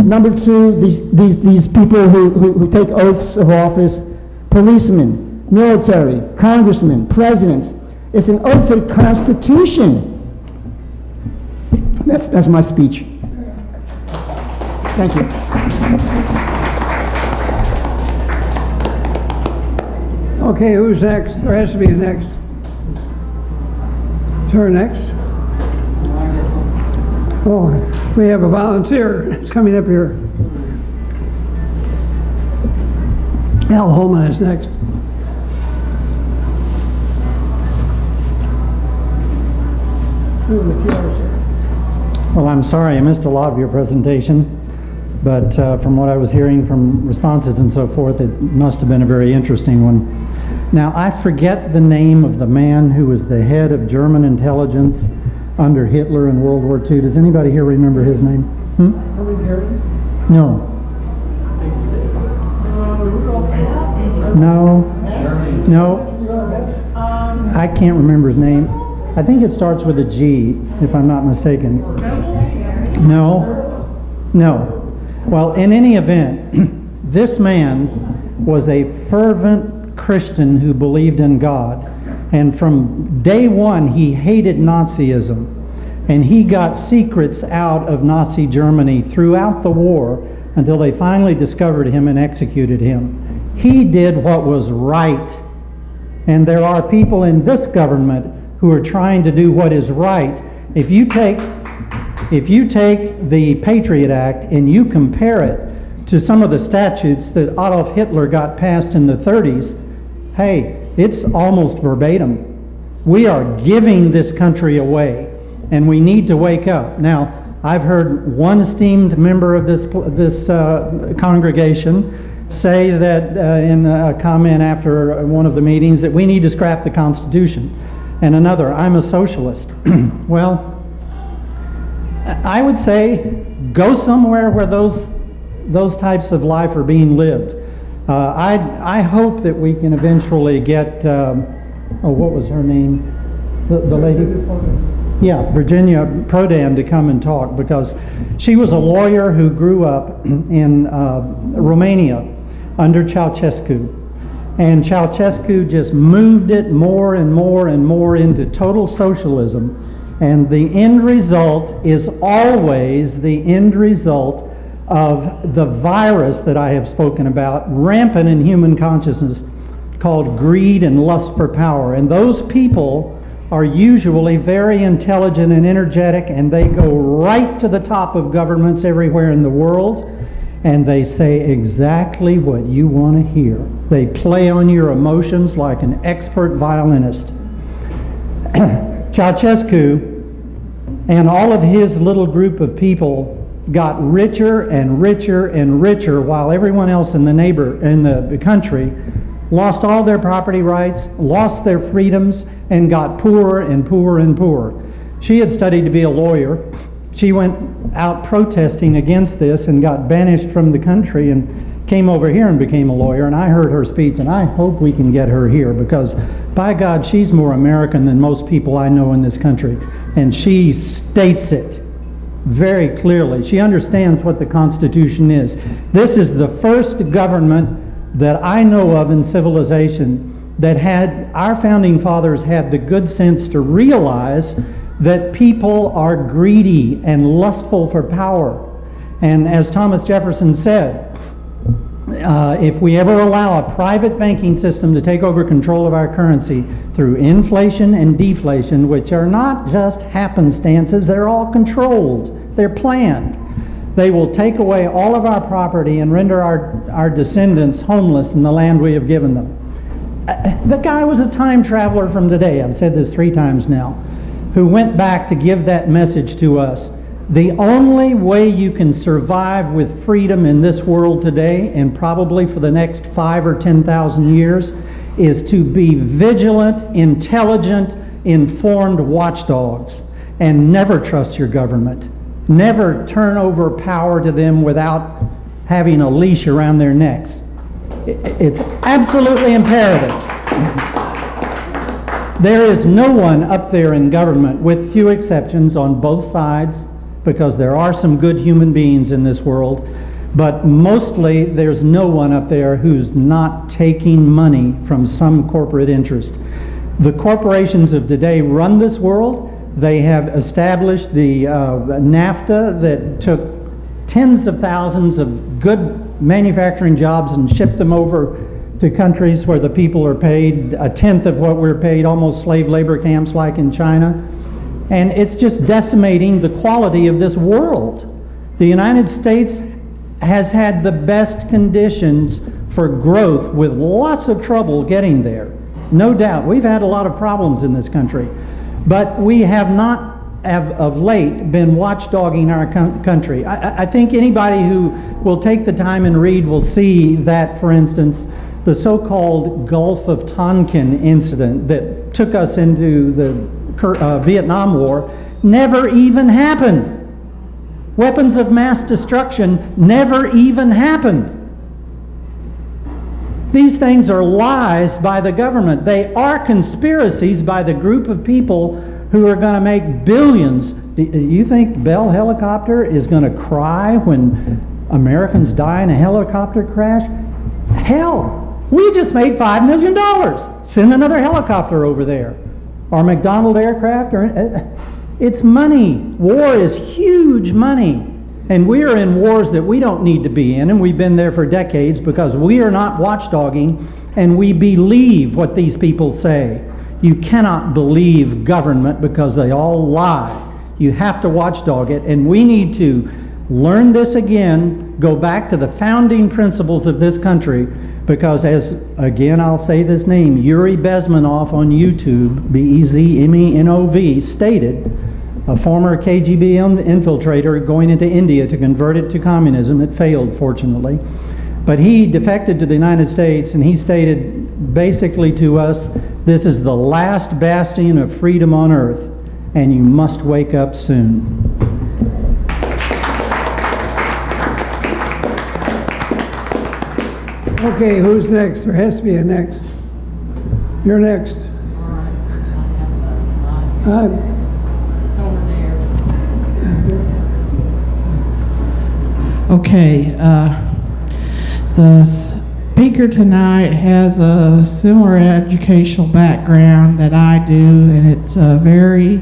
Number two, these people who take oaths of office, policemen, military, congressmen, presidents. It's an oath to the Constitution. That's my speech. Thank you. Okay, who's next? There has to be a next. Is there a next? Oh, we have a volunteer. It's coming up here. Al Holman is next. Well, I'm sorry I missed a lot of your presentation, but from what I was hearing from responses and so forth, it must have been a very interesting one. Now, I forget the name of the man who was the head of German intelligence under Hitler in World War II. Does anybody here remember his name? No. No. I can't remember his name. I think it starts with a G, if I'm not mistaken. No. Well, in any event, this man was a fervent Christian who believed in God. And from day one, he hated Nazism. And he got secrets out of Nazi Germany throughout the war until they finally discovered him and executed him. He did what was right. And there are people in this government who are trying to do what is right. If you take the Patriot Act and you compare it to some of the statutes that Adolf Hitler got passed in the 30s, hey, it's almost verbatim. We are giving this country away, and we need to wake up. Now, I've heard one esteemed member of this congregation say that in a comment after one of the meetings that we need to scrap the Constitution. And another, I'm a socialist. Well, I would say go somewhere where those types of life are being lived. I hope that we can eventually get, what was her name? The lady? Yeah, Virginia Prodan to come and talk, because she was a lawyer who grew up in Romania under Ceausescu. And Ceausescu just moved it more and more and more into total socialism. And the end result is always the end result of the virus that I have spoken about, rampant in human consciousness, called greed and lust for power. And those people are usually very intelligent and energetic, and they go right to the top of governments everywhere in the world, and they say exactly what you want to hear. They play on your emotions like an expert violinist. Ceausescu and all of his little group of people got richer and richer and richer, while everyone else in the country lost all their property rights, lost their freedoms, and got poorer and poorer and poorer. She had studied to be a lawyer. She went out protesting against this and got banished from the country and came over here and became a lawyer. And I heard her speech, and I hope we can get her here, because by God, she's more American than most people I know in this country. And she states it very clearly. She understands what the Constitution is. This is the first government that I know of in civilization that had, our founding fathers had the good sense to realize that people are greedy and lustful for power. And as Thomas Jefferson said, if we ever allow a private banking system to take over control of our currency through inflation and deflation, which are not just happenstances, they're all controlled, they're planned. They will take away all of our property and render our descendants homeless in the land we have given them. The guy was a time traveler from today, I've said this 3 times now, who went back to give that message to us. The only way you can survive with freedom in this world today, and probably for the next 5 or 10,000 years, is to be vigilant, intelligent, informed watchdogs, and never trust your government. Never turn over power to them without having a leash around their necks. It's absolutely imperative. There is no one up there in government, with few exceptions on both sides, because there are some good human beings in this world, but mostly there's no one up there who's not taking money from some corporate interest. The corporations of today run this world. They have established the NAFTA that took tens of thousands of good manufacturing jobs and shipped them over to countries where the people are paid a tenth of what we're paid, almost slave labor camps like in China. And it's just decimating the quality of this world. The United States has had the best conditions for growth with lots of trouble getting there. No doubt. We've had a lot of problems in this country. But we have not, of late, been watchdogging our country. I think anybody who will take the time and read will see that, for instance, the so-called Gulf of Tonkin incident that took us into the Vietnam War never even happened. Weapons of mass destruction never even happened. These things are lies by the government. They are conspiracies by the group of people who are going to make billions. Do you think Bell Helicopter is going to cry when Americans die in a helicopter crash? Hell, we just made $5 million. Send another helicopter over there. Or McDonnell aircraft. It's money. War is huge money. And we are in wars that we don't need to be in, and we've been there for decades because we are not watchdogging, and we believe what these people say. You cannot believe government because they all lie. You have to watchdog it, and we need to learn this again, go back to the founding principles of this country, because as, again, I'll say this name, Yuri Bezmenov on YouTube, B-E-Z-M-E-N-O-V, stated, a former KGB infiltrator going into India to convert it to communism. It failed, fortunately. But he defected to the United States, and he stated basically to us, this is the last bastion of freedom on earth, and you must wake up soon. Okay, who's next? There has to be a next. You're next. Okay, the speaker tonight has a similar educational background that I do, and it's a very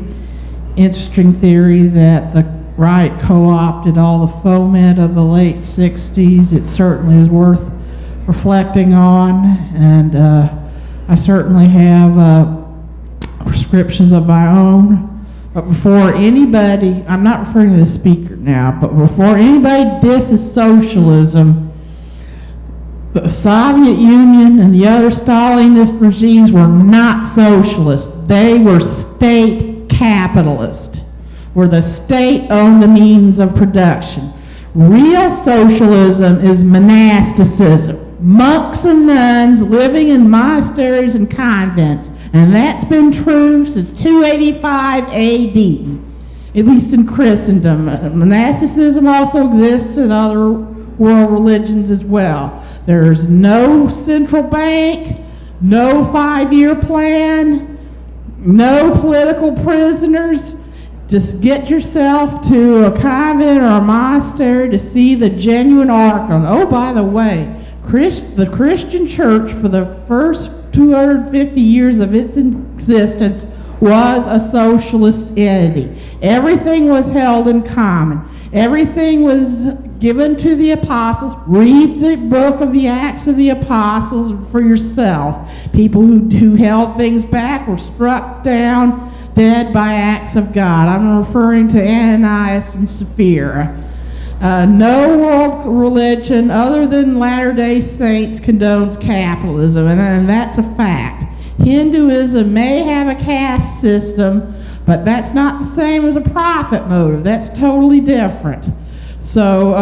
interesting theory that the right co-opted all the foment of the late 60s. It certainly is worth reflecting on, and I certainly have prescriptions of my own. But before anybody, I'm not referring to the speaker now, but before anybody disses socialism, the Soviet Union and the other Stalinist regimes were not socialist. They were state capitalist, where the state owned the means of production. Real socialism is monasticism. Monks and nuns living in monasteries and convents, and that's been true since 285 AD, at least in Christendom. Monasticism also exists in other world religions as well. There's no central bank, no 5-year plan, no political prisoners. Just get yourself to a convent or a monastery to see the genuine archon. Oh, by the way, the Christian church for the first 250 years of its existence was a socialist entity. Everything was held in common. Everything was given to the apostles. Read the book of the Acts of the Apostles for yourself. People who held things back were struck down dead by acts of God. I'm referring to Ananias and Sapphira. No world religion other than Latter-day Saints condones capitalism, and that's a fact. Hinduism may have a caste system, But that's not the same as a profit motive. That's totally different. So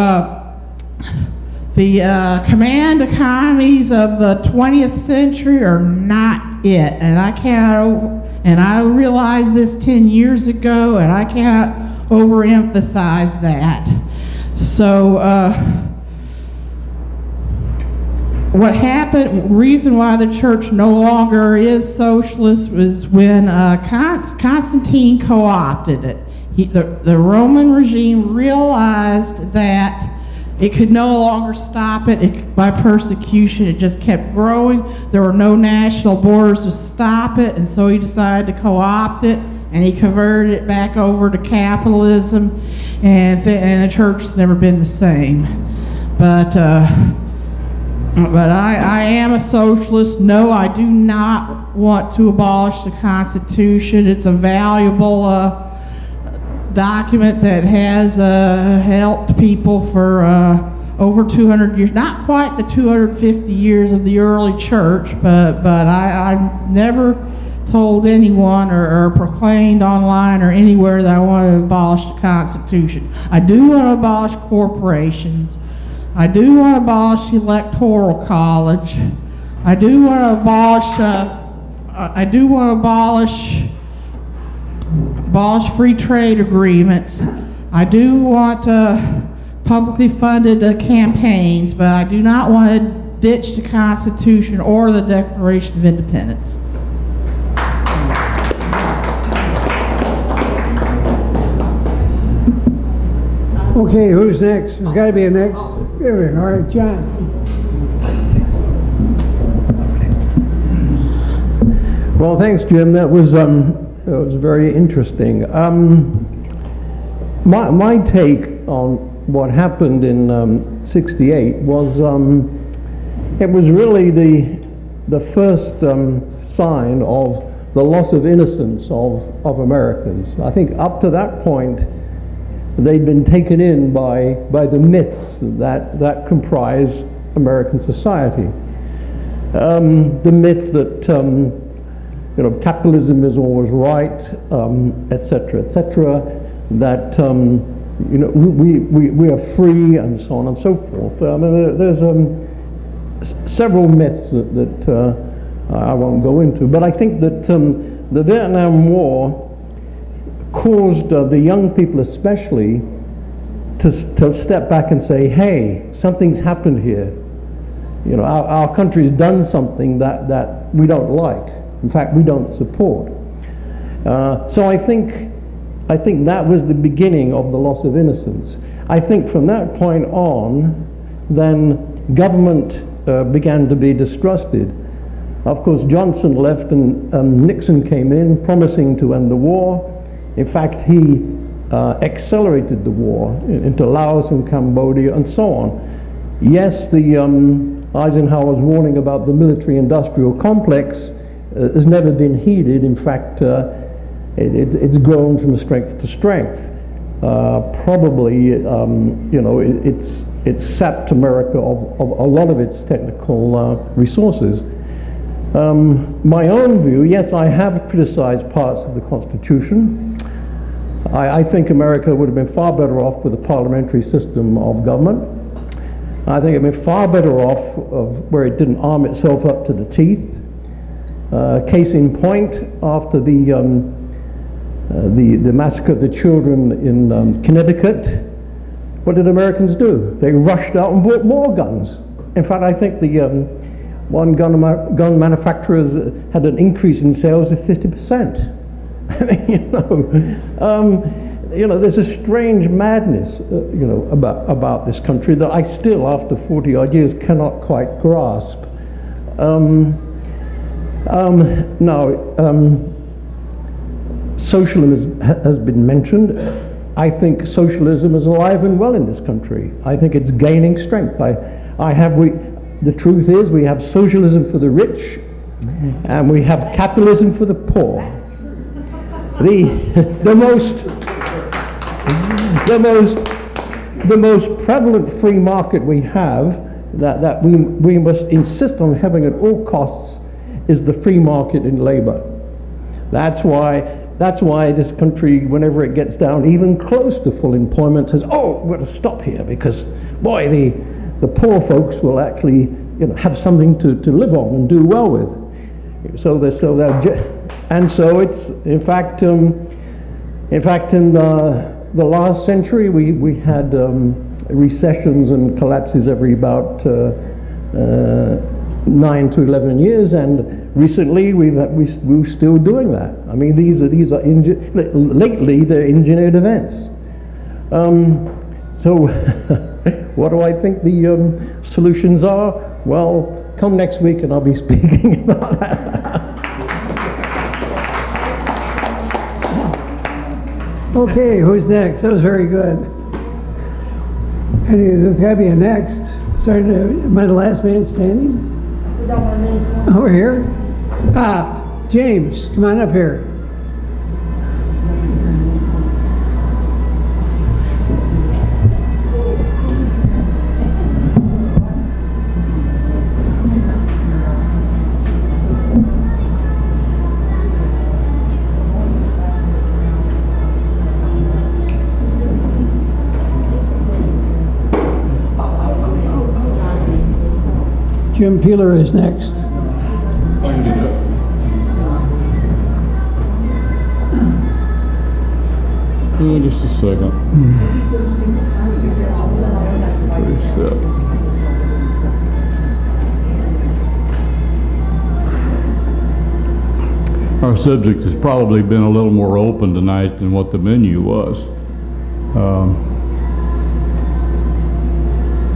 the command economies of the 20th century are not it. And I realized this 10 years ago, and I cannot overemphasize that. So what happened, reason why the church no longer is socialist was when Constantine co-opted it. The Roman regime realized that it could no longer stop it by persecution. It just kept growing. There were no national borders to stop it, and so he decided to co-opt it, and he converted it back over to capitalism, and the church has never been the same. But I am a socialist. No, I do not want to abolish the Constitution. It's a valuable document that has helped people for over 200 years. Not quite the 250 years of the early church, but I've never told anyone or proclaimed online or anywhere that I want to abolish the Constitution. I do want to abolish corporations. I do want to abolish the Electoral College. I do want to abolish free trade agreements. I do want publicly funded campaigns, but I do not want to ditch the Constitution or the Declaration of Independence. Okay, who's next? There's got to be a next. There we go. All right, John. Well, thanks, Jim. That was very interesting. My take on what happened in '68 was it was really the first sign of the loss of innocence of Americans. I think up to that point, they'd been taken in by the myths that comprise American society. The myth that capitalism is always right, etc., etc. That we are free, and so on and so forth. There's several myths that I won't go into, but I think that the Vietnam War caused the young people especially to step back and say, hey, something's happened here. Our country's done something that we don't like. In fact, we don't support. So I think that was the beginning of the loss of innocence. I think from that point on, then government began to be distrusted. Of course, Johnson left and Nixon came in, promising to end the war. In fact, he accelerated the war into Laos and Cambodia and so on. Yes, the Eisenhower's warning about the military-industrial complex has never been heeded. In fact, it's grown from strength to strength. Probably, it's sapped America of a lot of its technical resources. My own view, yes, I have criticized parts of the Constitution. I think America would have been far better off with a parliamentary system of government. I think it would have been far better off where it didn't arm itself up to the teeth. Case in point, after the massacre of the children in Connecticut, what did Americans do? They rushed out and bought more guns. In fact, I think the one gun manufacturers had an increase in sales of 50%. There's a strange madness, about this country that I still, after 40-odd years, cannot quite grasp. Socialism has been mentioned. I think socialism is alive and well in this country. I think it's gaining strength. The truth is, we have socialism for the rich, and we have capitalism for the poor. The most prevalent free market we have, that we must insist on having at all costs, is the free market in labor. That's why That's why this country, whenever it gets down even close to full employment, says, oh, we're going to stop here because, boy, the poor folks will actually have something to live on and do well with. And so it's, in fact, in the last century, we had recessions and collapses every about 9 to 11 years, and recently we're still doing that. I mean, these are lately they're engineered events. So what do I think the solutions are? Well, come next week and I'll be speaking about that. Okay, who's next? That was very good. There's got to be a next. Sorry, am I the last man standing? Over here? James, come on up here. Jim Peeler is next. Just a second. Our subject has probably been a little more open tonight than what the menu was.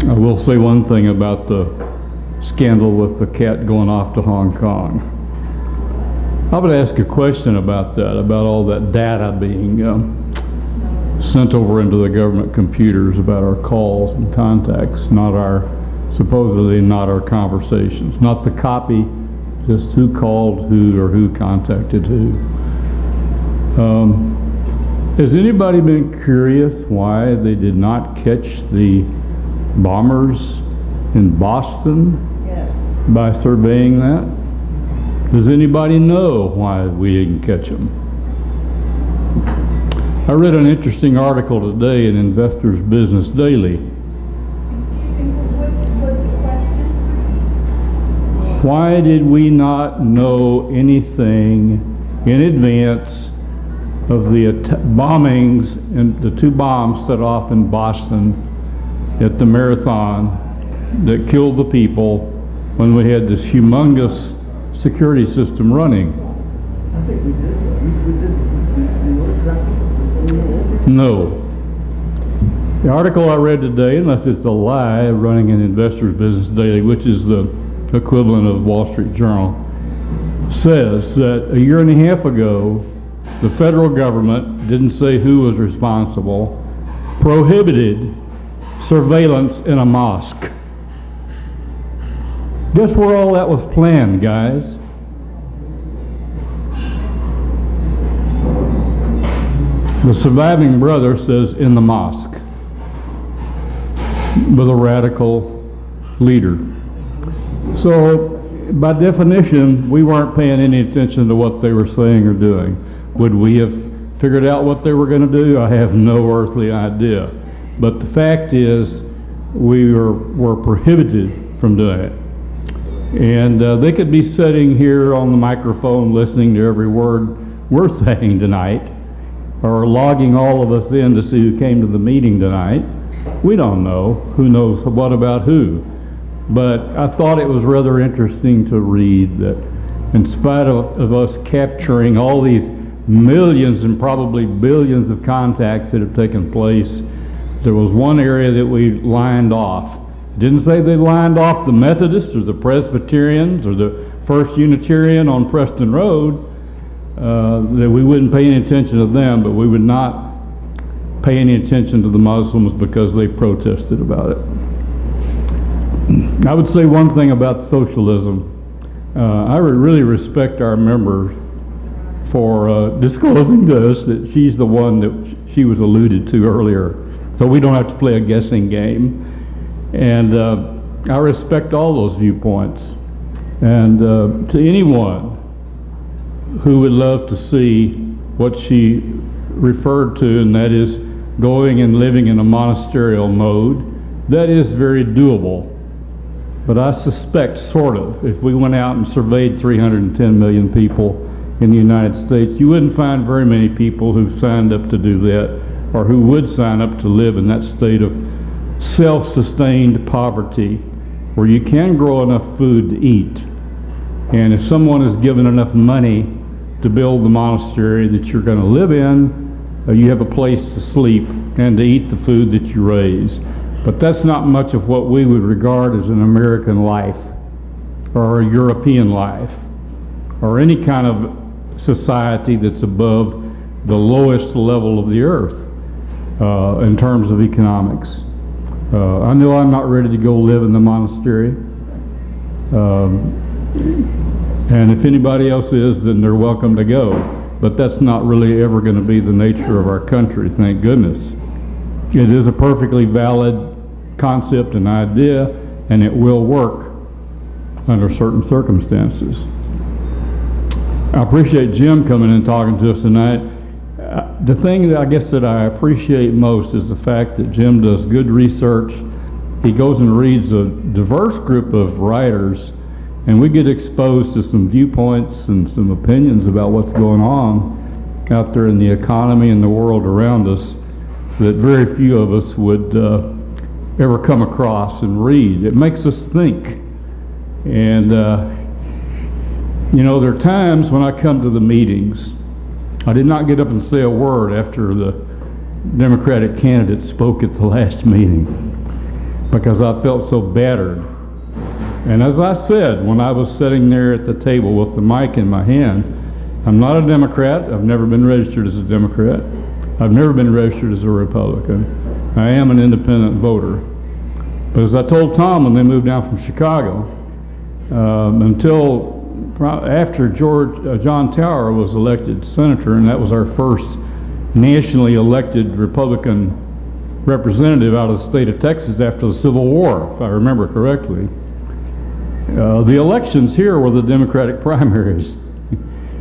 I will say one thing about the scandal with the cat going off to Hong Kong. I would ask a question about that, about all that data being sent over into the government computers about our calls and contacts, supposedly not our conversations, not the copy, just who called who or who contacted who. Has anybody been curious why they did not catch the bombers in Boston by surveying that? Does anybody know why we didn't catch them? I read an interesting article today in Investor's Business Daily. Why did we not know anything in advance of the bombings and the 2 bombs set off in Boston at the marathon that killed the people when we had this humongous security system running? I think we did. No. The article I read today, unless it's a lie, running in Investor's Business Daily, which is the equivalent of Wall Street Journal, says that a year and a half ago, the federal government, didn't say who was responsible, prohibited surveillance in a mosque. Guess where all that was planned, guys? The surviving brother says in the mosque with a radical leader. So by definition, we weren't paying any attention to what they were saying or doing. Would we have figured out what they were going to do? I have no earthly idea. But the fact is, we were prohibited from doing it. And they could be sitting here on the microphone listening to every word we're saying tonight, or logging all of us in to see who came to the meeting tonight. We don't know. Who knows what about who? But I thought it was rather interesting to read that in spite of us capturing all these millions and probably billions of contacts that have taken place, there was one area that we lined off. Didn't say they lined off the Methodists or the Presbyterians or the First Unitarian on Preston Road, that we wouldn't pay any attention to them, but we would not pay any attention to the Muslims because they protested about it. I would say one thing about socialism. I really respect our member for disclosing to us that she's the one that she was alluded to earlier, so we don't have to play a guessing game. And I respect all those viewpoints. And to anyone who would love to see what she referred to, and that is going and living in a monasterial mode. That is very doable. But I suspect, sort of, if we went out and surveyed 310 million people in the United States, you wouldn't find very many people who signed up to do that, or who would sign up to live in that state of self-sustained poverty, where you can grow enough food to eat. And if someone is given enough money to build the monastery that you're going to live in, you have a place to sleep and to eat the food that you raise. But that's not much of what we would regard as an American life, or a European life, or any kind of society that's above the lowest level of the earth in terms of economics. I know I'm not ready to go live in the monastery. And if anybody else is, then they're welcome to go. But that's not really ever going to be the nature of our country, thank goodness. It is a perfectly valid concept and idea, and it will work under certain circumstances. I appreciate Jim coming and talking to us tonight. The thing that I guess that I appreciate most is the fact that Jim does good research. He goes and reads a diverse group of writers, and we get exposed to some viewpoints and some opinions about what's going on out there in the economy and the world around us that very few of us would ever come across and read. It makes us think. And you know, there are times when I come to the meetings, I did not get up and say a word after the Democratic candidate spoke at the last meeting because I felt so battered. And as I said, when I was sitting there at the table with the mic in my hand, I'm not a Democrat. I've never been registered as a Democrat. I've never been registered as a Republican. I am an independent voter. But as I told Tom when they moved down from Chicago, until after John Tower was elected senator, and that was our first nationally elected Republican representative out of the state of Texas after the Civil War, if I remember correctly. The elections here were the Democratic primaries.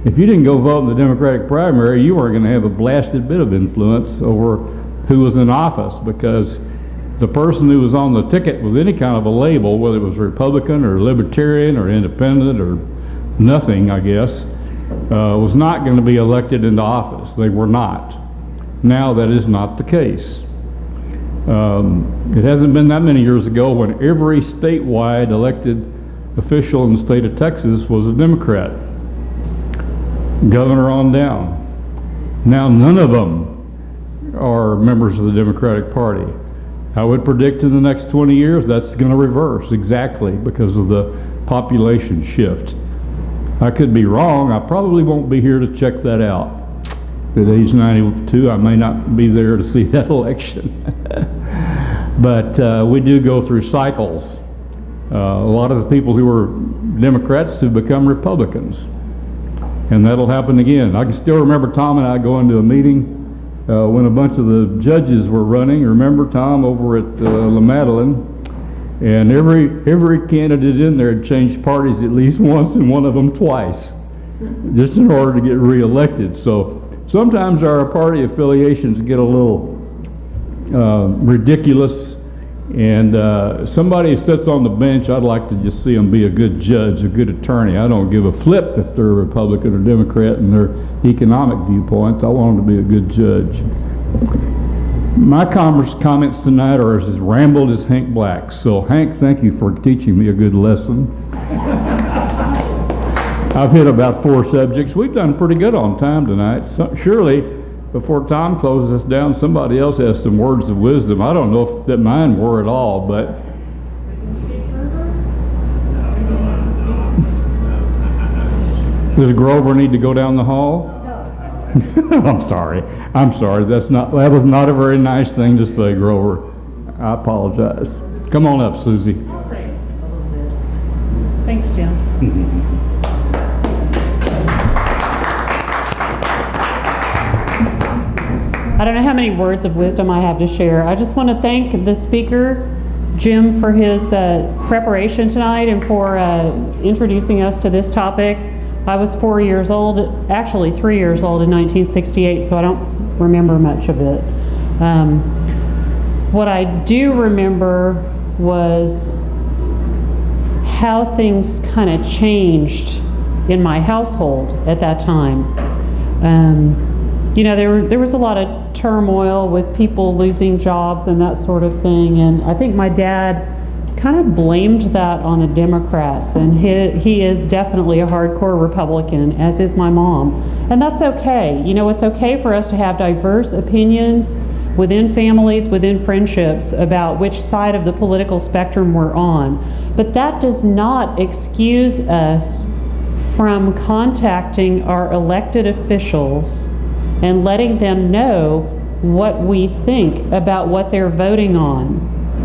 If you didn't go vote in the Democratic primary, you weren't going to have a blasted bit of influence over who was in office, because the person who was on the ticket with any kind of a label, whether it was Republican or Libertarian or Independent or nothing, I guess, was not going to be elected into office. They were not. Now that is not the case. It hasn't been that many years ago when every statewide elected official in the state of Texas was a Democrat, governor on down. Now none of them are members of the Democratic Party. I would predict in the next 20 years that's going to reverse exactly because of the population shift. I could be wrong. I probably won't be here to check that out. At age 92, I may not be there to see that election. But we do go through cycles. A lot of the people who were Democrats have become Republicans. And that'll happen again. I can still remember Tom and I going to a meeting when a bunch of the judges were running. Remember, Tom, over at La Madeleine? And every candidate in there had changed parties at least once, and one of them twice, just in order to get reelected. So sometimes our party affiliations get a little ridiculous, and somebody who sits on the bench, I'd like to just see them be a good judge, a good attorney. I don't give a flip if they're a Republican or Democrat in their economic viewpoints. I want them to be a good judge. My comments tonight are as rambled as Hank Black. So Hank, thank you for teaching me a good lesson. I've hit about 4 subjects. We've done pretty good on time tonight. So, surely, before Tom closes us down, somebody else has some words of wisdom. I don't know if that mine were at all, but does Grover need to go down the hall? I'm sorry. That was not a very nice thing to say, Grover. I apologize. Come on up, Susie. Thanks, Jim. I don't know how many words of wisdom I have to share. I just want to thank the speaker, Jim, for his preparation tonight and for introducing us to this topic. I was 4 years old, actually 3 years old in 1968, so I don't remember much of it. What I do remember was how things kind of changed in my household at that time. You know, there was a lot of turmoil with people losing jobs and that sort of thing, and I think my dad kind of blamed that on the Democrats, and he is definitely a hardcore Republican, as is my mom. And that's okay. You know, it's okay for us to have diverse opinions within families, within friendships, about which side of the political spectrum we're on. But that does not excuse us from contacting our elected officials and letting them know what we think about what they're voting on.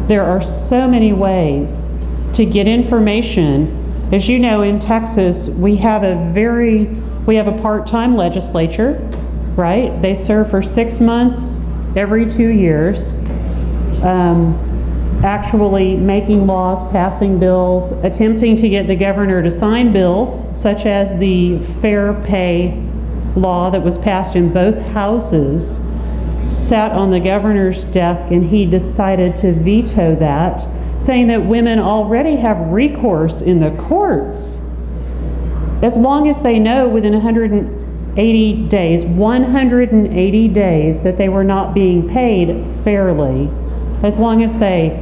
There are so many ways to get information. As you know, in Texas, we have a part-time legislature, right? They serve for 6 months every 2 years, actually making laws, passing bills, attempting to get the governor to sign bills, such as the fair pay law that was passed in both houses, sat on the governor's desk, and he decided to veto that, saying that women already have recourse in the courts as long as they know within 180 days that they were not being paid fairly, as long as they,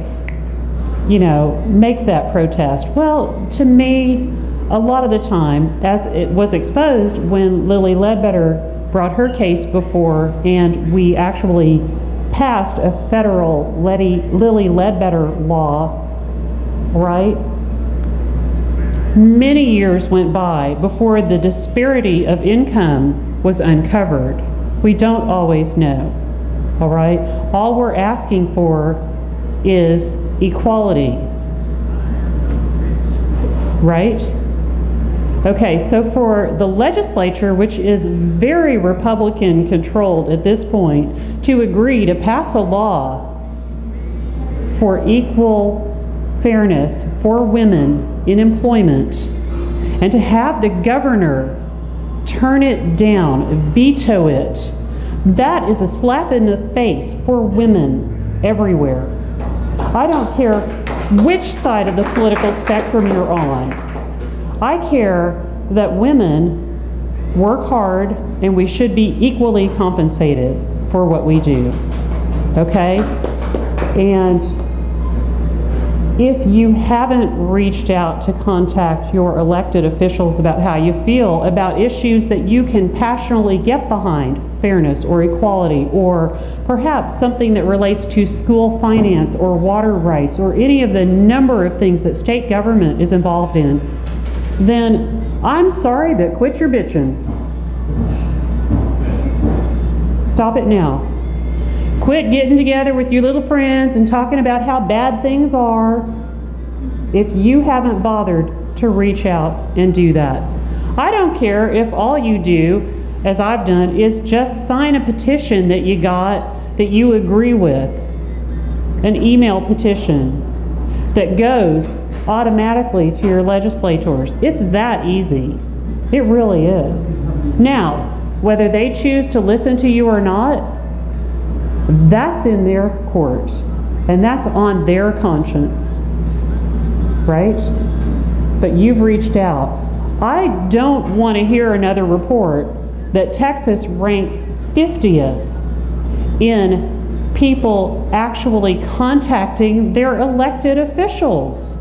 you know, make that protest. Well, to me, a lot of the time, as it was exposed when Lilly Ledbetter brought her case before, and we actually passed a federal Lilly Ledbetter law, right? Many years went by before the disparity of income was uncovered. We don't always know, all right? All we're asking for is equality, right? Okay, so for the legislature, which is very Republican controlled at this point, to agree to pass a law for equal fairness for women in employment, and to have the governor turn it down, veto it, that is a slap in the face for women everywhere. I don't care which side of the political spectrum you're on. I care that women work hard, and we should be equally compensated for what we do, okay? And if you haven't reached out to contact your elected officials about how you feel about issues that you can passionately get behind, fairness or equality, or perhaps something that relates to school finance or water rights or any of the number of things that state government is involved in, then I'm sorry, but quit your bitching. Stop it now. Quit getting together with your little friends and talking about how bad things are if you haven't bothered to reach out and do that. I don't care if all you do, as I've done, is just sign a petition that you got that you agree with, an email petition that goes automatically to your legislators. It's that easy. It really is. Now, whether they choose to listen to you or not, that's in their court, and that's on their conscience, right? But you've reached out. I don't want to hear another report that Texas ranks 50th in people actually contacting their elected officials.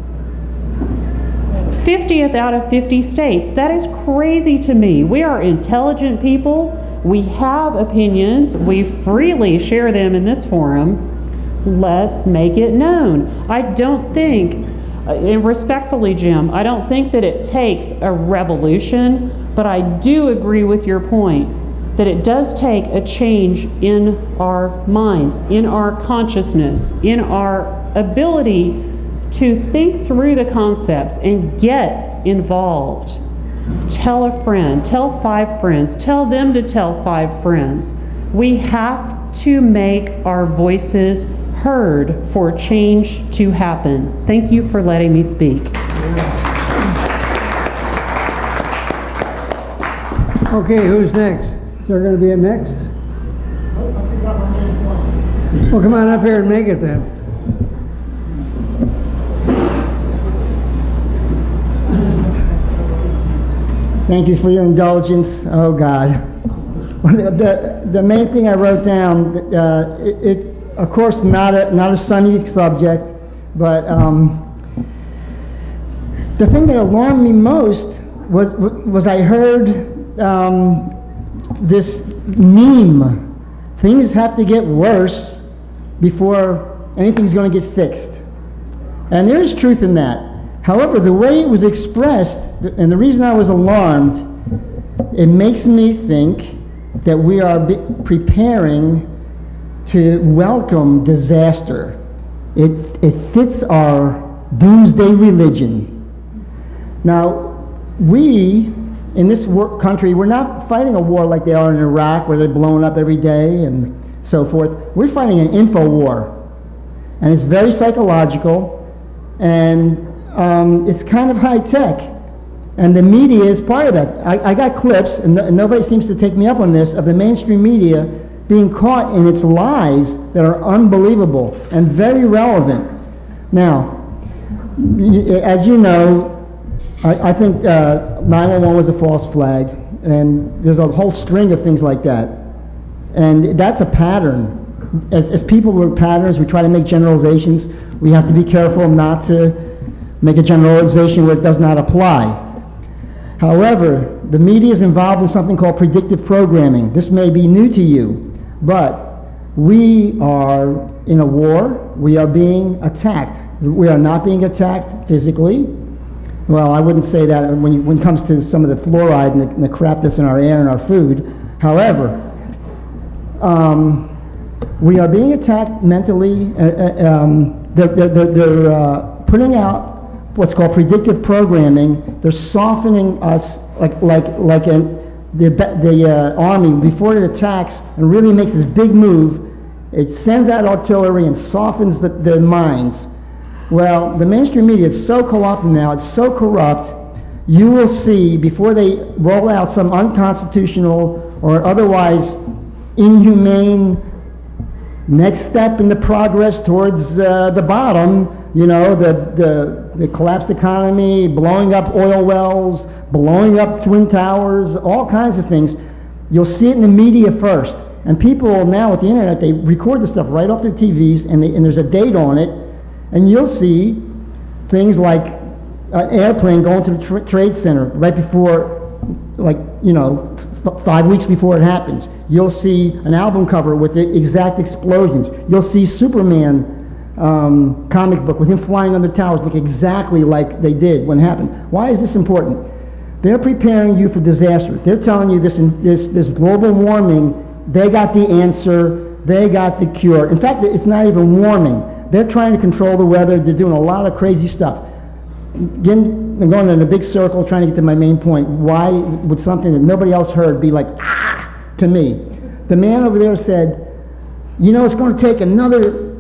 50th out of 50 states. That is crazy to me. We are intelligent people. We have opinions. We freely share them in this forum. Let's make it known. I don't think, and respectfully, Jim, I don't think that it takes a revolution, but I do agree with your point that it does take a change in our minds, in our consciousness, in our ability to think through the concepts and get involved. Tell a friend, tell 5 friends, tell them to tell 5 friends. We have to make our voices heard for change to happen. Thank you for letting me speak. Okay, who's next? Is there going to be a next? Well, come on up here and make it then. Thank you for your indulgence. Oh, God. The main thing I wrote down, of course, not a sunny subject, but the thing that alarmed me most was I heard this meme. Things have to get worse before anything's going to get fixed. And there is truth in that. However, the way it was expressed, and the reason I was alarmed, it makes me think that we are preparing to welcome disaster. It fits our doomsday religion. Now, we in this country, we're not fighting a war like they are in Iraq, where they're blowing up every day and so forth. We're fighting an info war, and it's very psychological, and it's kind of high tech, and the media is part of that. I got clips, and nobody seems to take me up on this, of the mainstream media being caught in its lies that are unbelievable and very relevant. Now, as you know, I think 911 was a false flag, and there's a whole string of things like that. And that's a pattern. As people with patterns, we try to make generalizations. We have to be careful not to make a generalization where it does not apply. However, the media is involved in something called predictive programming. This may be new to you, but we are in a war. We are being attacked. We are not being attacked physically. Well, I wouldn't say that when it comes to some of the fluoride and the crap that's in our air and our food. However, we are being attacked mentally. They're putting out what's called predictive programming. They're softening us the army before it attacks and really makes this big move. It sends out artillery and softens the minds. Well, the mainstream media is so co-opted now, it's so corrupt, you will see before they roll out some unconstitutional or otherwise inhumane next step in the progress towards the bottom, you know, the collapsed economy, blowing up oil wells, blowing up Twin Towers, all kinds of things. You'll see it in the media first. And people now with the internet, they record the stuff right off their TVs, and there's a date on it. And you'll see things like an airplane going to the Trade Center right before, 5 weeks before it happens. You'll see an album cover with the exact explosions. You'll see Superman comic book with him flying under towers look exactly like they did when it happened. Why is this important? They're preparing you for disaster. They're telling you this global warming, they got the answer, they got the cure. In fact, it's not even warming. They're trying to control the weather. They're doing a lot of crazy stuff. Again, I'm going in a big circle trying to get to my main point. Why would something that nobody else heard be like, ah, to me? The man over there said, you know, it's going to take another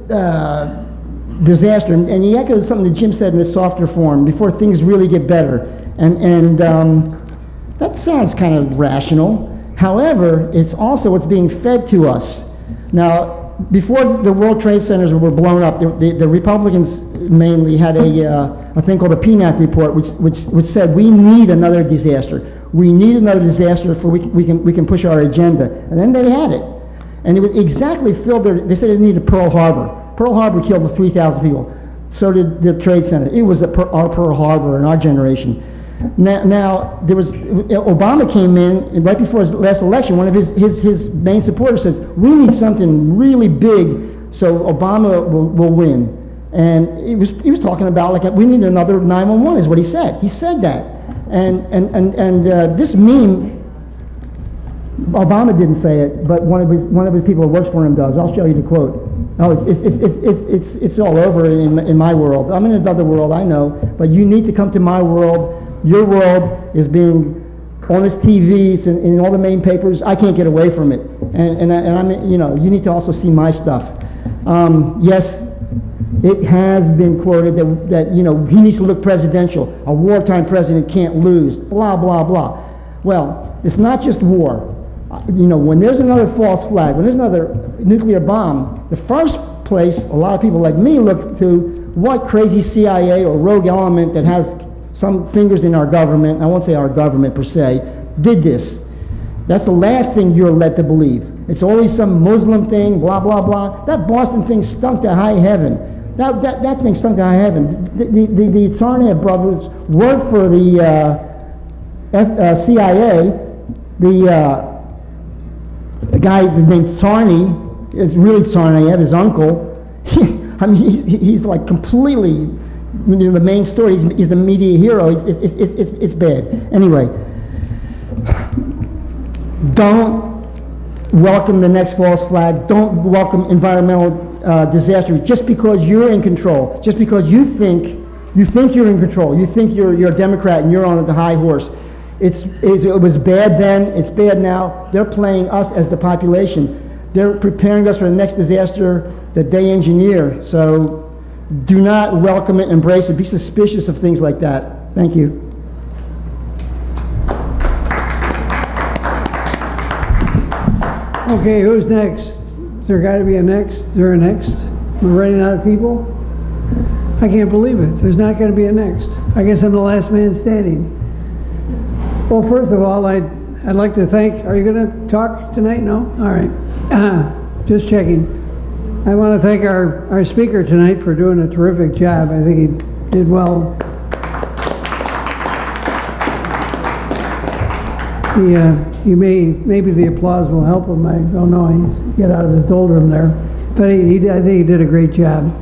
disaster. And he echoed something that Jim said in a softer form, before things really get better. And that sounds kind of rational. However, it's also what's being fed to us. Now, before the World Trade Centers were blown up, the Republicans mainly had a thing called a PNAC report, which said we need another disaster. We need another disaster before we can push our agenda. And then they had it. And it was exactly filled they said it needed Pearl Harbor. Pearl Harbor killed 3,000 people. So did the Trade Center. It was our Pearl Harbor in our generation. Now there was Obama came in, and right before his last election, one of his main supporters said, we need something really big so Obama will win. And he was talking about like we need another 911 is what he said. He said that. And this meme, Obama didn't say it, but one of his people who works for him does. I'll show you the quote. Oh, it's all over in my world. I'm in another world, I know, but you need to come to my world. Your world is being on this TV, it's in all the main papers. I can't get away from it. And I'm, you know, you need to also see my stuff. Yes, it has been quoted that, you know, he needs to look presidential. A wartime president can't lose, blah, blah, blah. Well, It's not just war. You know, when there's another false flag, when there's another nuclear bomb, the first place a lot of people like me look to what crazy CIA or rogue element that has some fingers in our government, I won't say our government per se, did this. That's the last thing you're led to believe. It's always some Muslim thing, blah, blah, blah. That Boston thing stunk to high heaven. That thing stunk to high heaven. The Tsarnaev brothers worked for the CIA. The guy named Tsarny is really Tsarnaev, his uncle. I mean, he's like completely, the main story. He's the media hero. It's bad. Anyway, don't welcome the next false flag. Don't welcome environmental disaster just because you're in control. Just because you think you're in control. You think you're a Democrat and you're on the high horse. It was bad then. It's bad now. They're playing us as the population. They're preparing us for the next disaster that they engineer. So do not welcome it, embrace it. Be suspicious of things like that. Thank you. Okay, who's next? Is there got to be a next? Is there a next? We're running out of people? I can't believe it. There's not going to be a next. I guess I'm the last man standing. Well, first of all, I'd like to thank, are you going to talk tonight? No? All right. Just checking. I want to thank our speaker tonight for doing a terrific job. I think he did well. Maybe the applause will help him. I don't know. He's get out of his doldrum there, but I think he did a great job.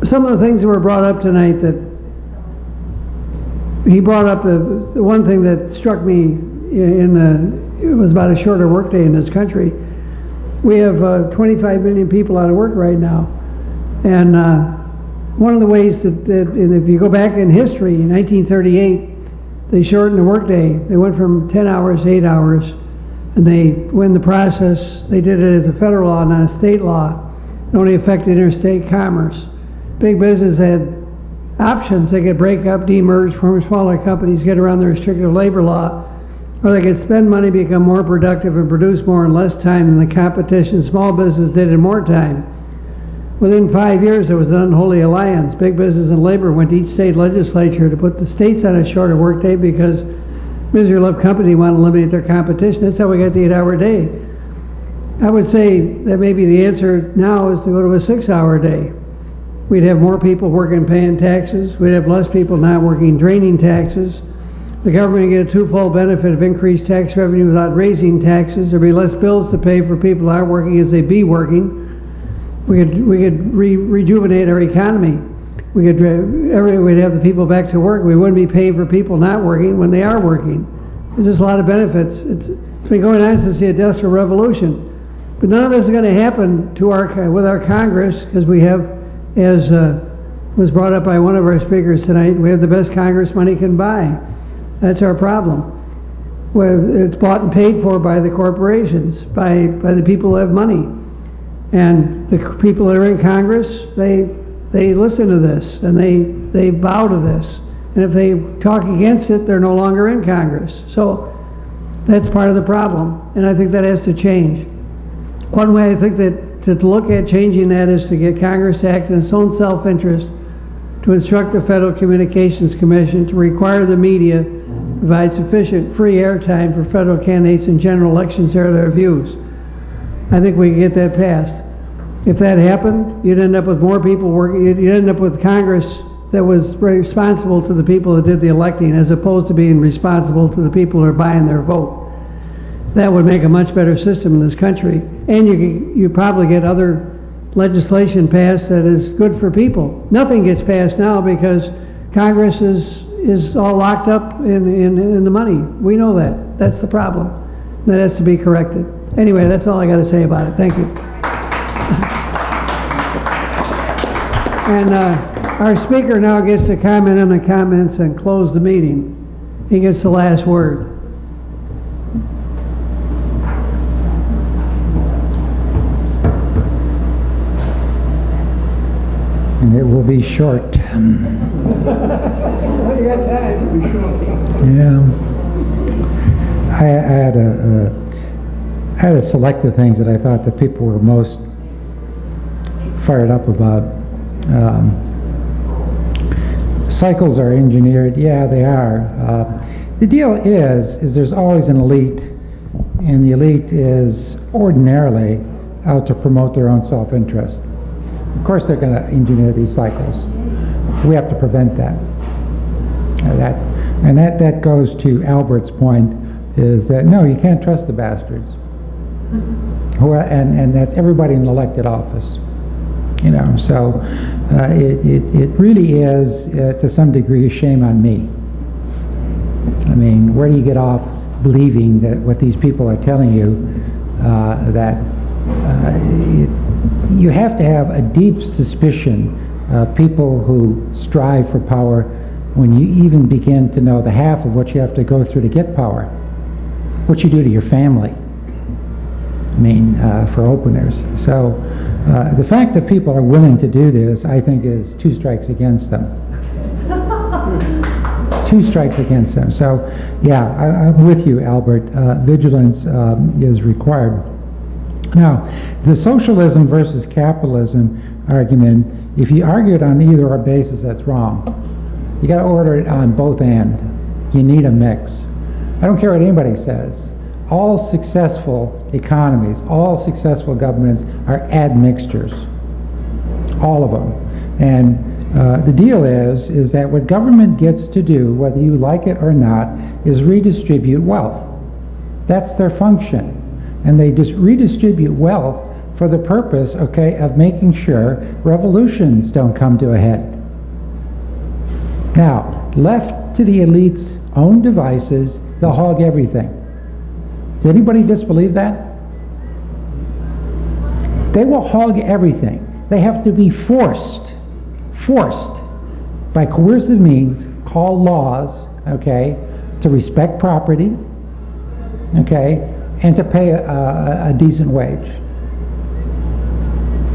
Some of the things that were brought up tonight that he brought up, the one thing that struck me it was about a shorter workday in this country. We have 25 million people out of work right now, and one of the ways that and if you go back in history, in 1938. They shortened the workday. They went from 10 hours to 8 hours. And when the process, they did it as a federal law, not a state law. It only affected interstate commerce. Big business had options. They could break up, demerge, form smaller companies, get around the restrictive labor law, or they could spend money, become more productive, and produce more in less time than the competition. Small business did in more time. Within 5 years, there was an unholy alliance. Big business and labor went to each state legislature to put the states on a shorter workday because misery loved company wanted to eliminate their competition. That's how we got the 8-hour day. I would say that maybe the answer now is to go to a 6-hour day. We'd have more people working paying taxes. We'd have less people not working draining taxes. The government would get a twofold benefit of increased tax revenue without raising taxes. There'd be less bills to pay for people who aren't working as they be working. We could rejuvenate our economy. We'd have the people back to work. We wouldn't be paying for people not working when they are working. There's just a lot of benefits. It's been going on since the Industrial Revolution. But none of this is going to happen with our Congress, because we have, as was brought up by one of our speakers tonight, we have the best Congress money can buy. That's our problem. Where it's bought and paid for by the corporations, by the people who have money. And the people that are in Congress, they listen to this, and they bow to this. And if they talk against it, they're no longer in Congress. So that's part of the problem, and I think that has to change. One way I think that to look at changing that is to get Congress to act in its own self-interest, to instruct the Federal Communications Commission to require the media to provide sufficient free airtime for federal candidates in general elections to air their views. I think we can get that passed. If that happened, you'd end up with more people working. You'd end up with Congress that was responsible to the people that did the electing, as opposed to being responsible to the people who are buying their vote. That would make a much better system in this country. And you probably get other legislation passed that is good for people. Nothing gets passed now because Congress is all locked up in the money. We know that. That's the problem. That has to be corrected. Anyway, that's all I got to say about it. Thank you. And our speaker now gets to comment on the comments and close the meeting. He gets the last word. And it will be short. You got time. Yeah. I had a select of things that I thought the people were most fired up about. Cycles are engineered. Yeah, they are. The deal is there's always an elite, and the elite is ordinarily out to promote their own self-interest. Of course they're going to engineer these cycles. We have to prevent that. That goes to Albert's point, is that no, you can't trust the bastards. And that's everybody in elected office. You know, so it really is, to some degree, a shame on me. I mean, where do you get off believing that what these people are telling you, you have to have a deep suspicion of people who strive for power when you even begin to know the half of what you have to go through to get power, what you do to your family. I mean, for openers. So the fact that people are willing to do this, I think, is two strikes against them. Two strikes against them. So, yeah, I'm with you, Albert. Vigilance is required. Now, the socialism versus capitalism argument, if you argue it on either or basis, that's wrong. You got to order it on both ends. You need a mix. I don't care what anybody says. All successful economies, all successful governments are admixtures. All of them. And the deal is that what government gets to do, whether you like it or not, is redistribute wealth. That's their function. And they just redistribute wealth for the purpose, okay, of making sure revolutions don't come to a head. Now, left to the elite's own devices, they'll hog everything. Does anybody disbelieve that? They will hog everything. They have to be forced by coercive means, called laws, okay, to respect property, okay, and to pay a decent wage.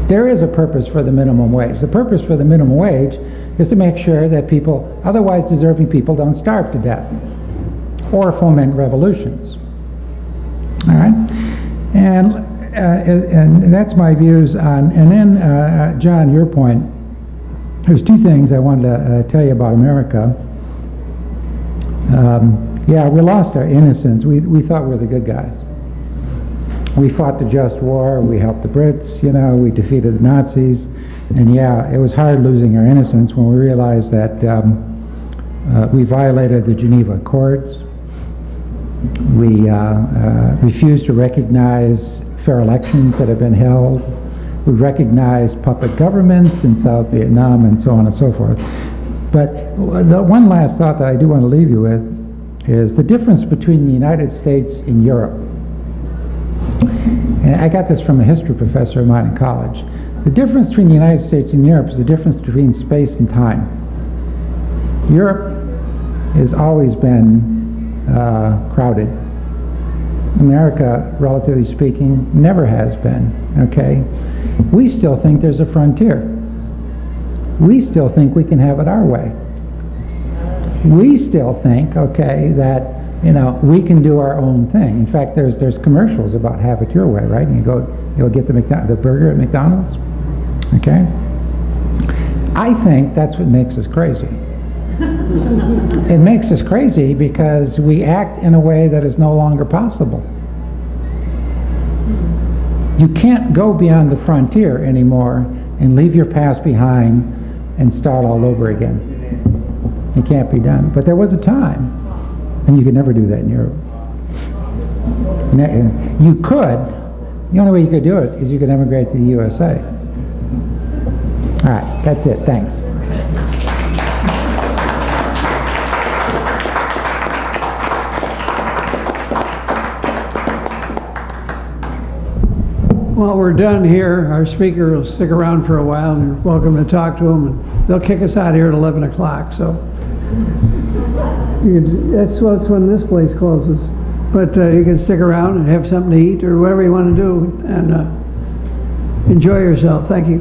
There is a purpose for the minimum wage. The purpose for the minimum wage is to make sure that people, otherwise deserving people, don't starve to death or foment revolutions. All right? And that's my views on, and then, John, your point, there's two things I wanted to tell you about America. Yeah, we lost our innocence. We thought we were the good guys. We fought the just war, we helped the Brits, you know, we defeated the Nazis, and yeah, it was hard losing our innocence when we realized that we violated the Geneva Accords. We refused to recognize fair elections that have been held. We recognized puppet governments in South Vietnam and so on and so forth. But the one last thought that I do want to leave you with is the difference between the United States and Europe. And I got this from a history professor of mine in college. The difference between the United States and Europe is the difference between space and time. Europe has always been crowded. America, relatively speaking, never has been, okay? We still think there's a frontier. We still think we can have it our way. We still think, okay, that, you know, we can do our own thing. In fact, there's commercials about have it your way, right? And you'll get the burger at McDonald's, okay? I think that's what makes us crazy. It makes us crazy because we act in a way that is no longer possible. You can't go beyond the frontier anymore and leave your past behind and start all over again. It can't be done. But there was a time, and you could never do that in Europe. You could. The only way you could do it is you could emigrate to the USA. All right, that's it. Thanks. While we're done here, our speaker will stick around for a while, and you're welcome to talk to them. And they'll kick us out of here at 11 o'clock. So that's when this place closes. But you can stick around and have something to eat or whatever you want to do, and enjoy yourself. Thank you.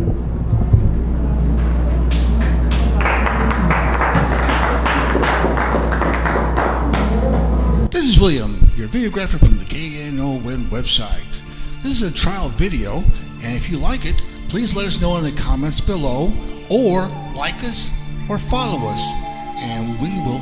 This is William, your video audio graphic from the KNON website. This is a trial video, and if you like it, please let us know in the comments below, or like us, or follow us, and we will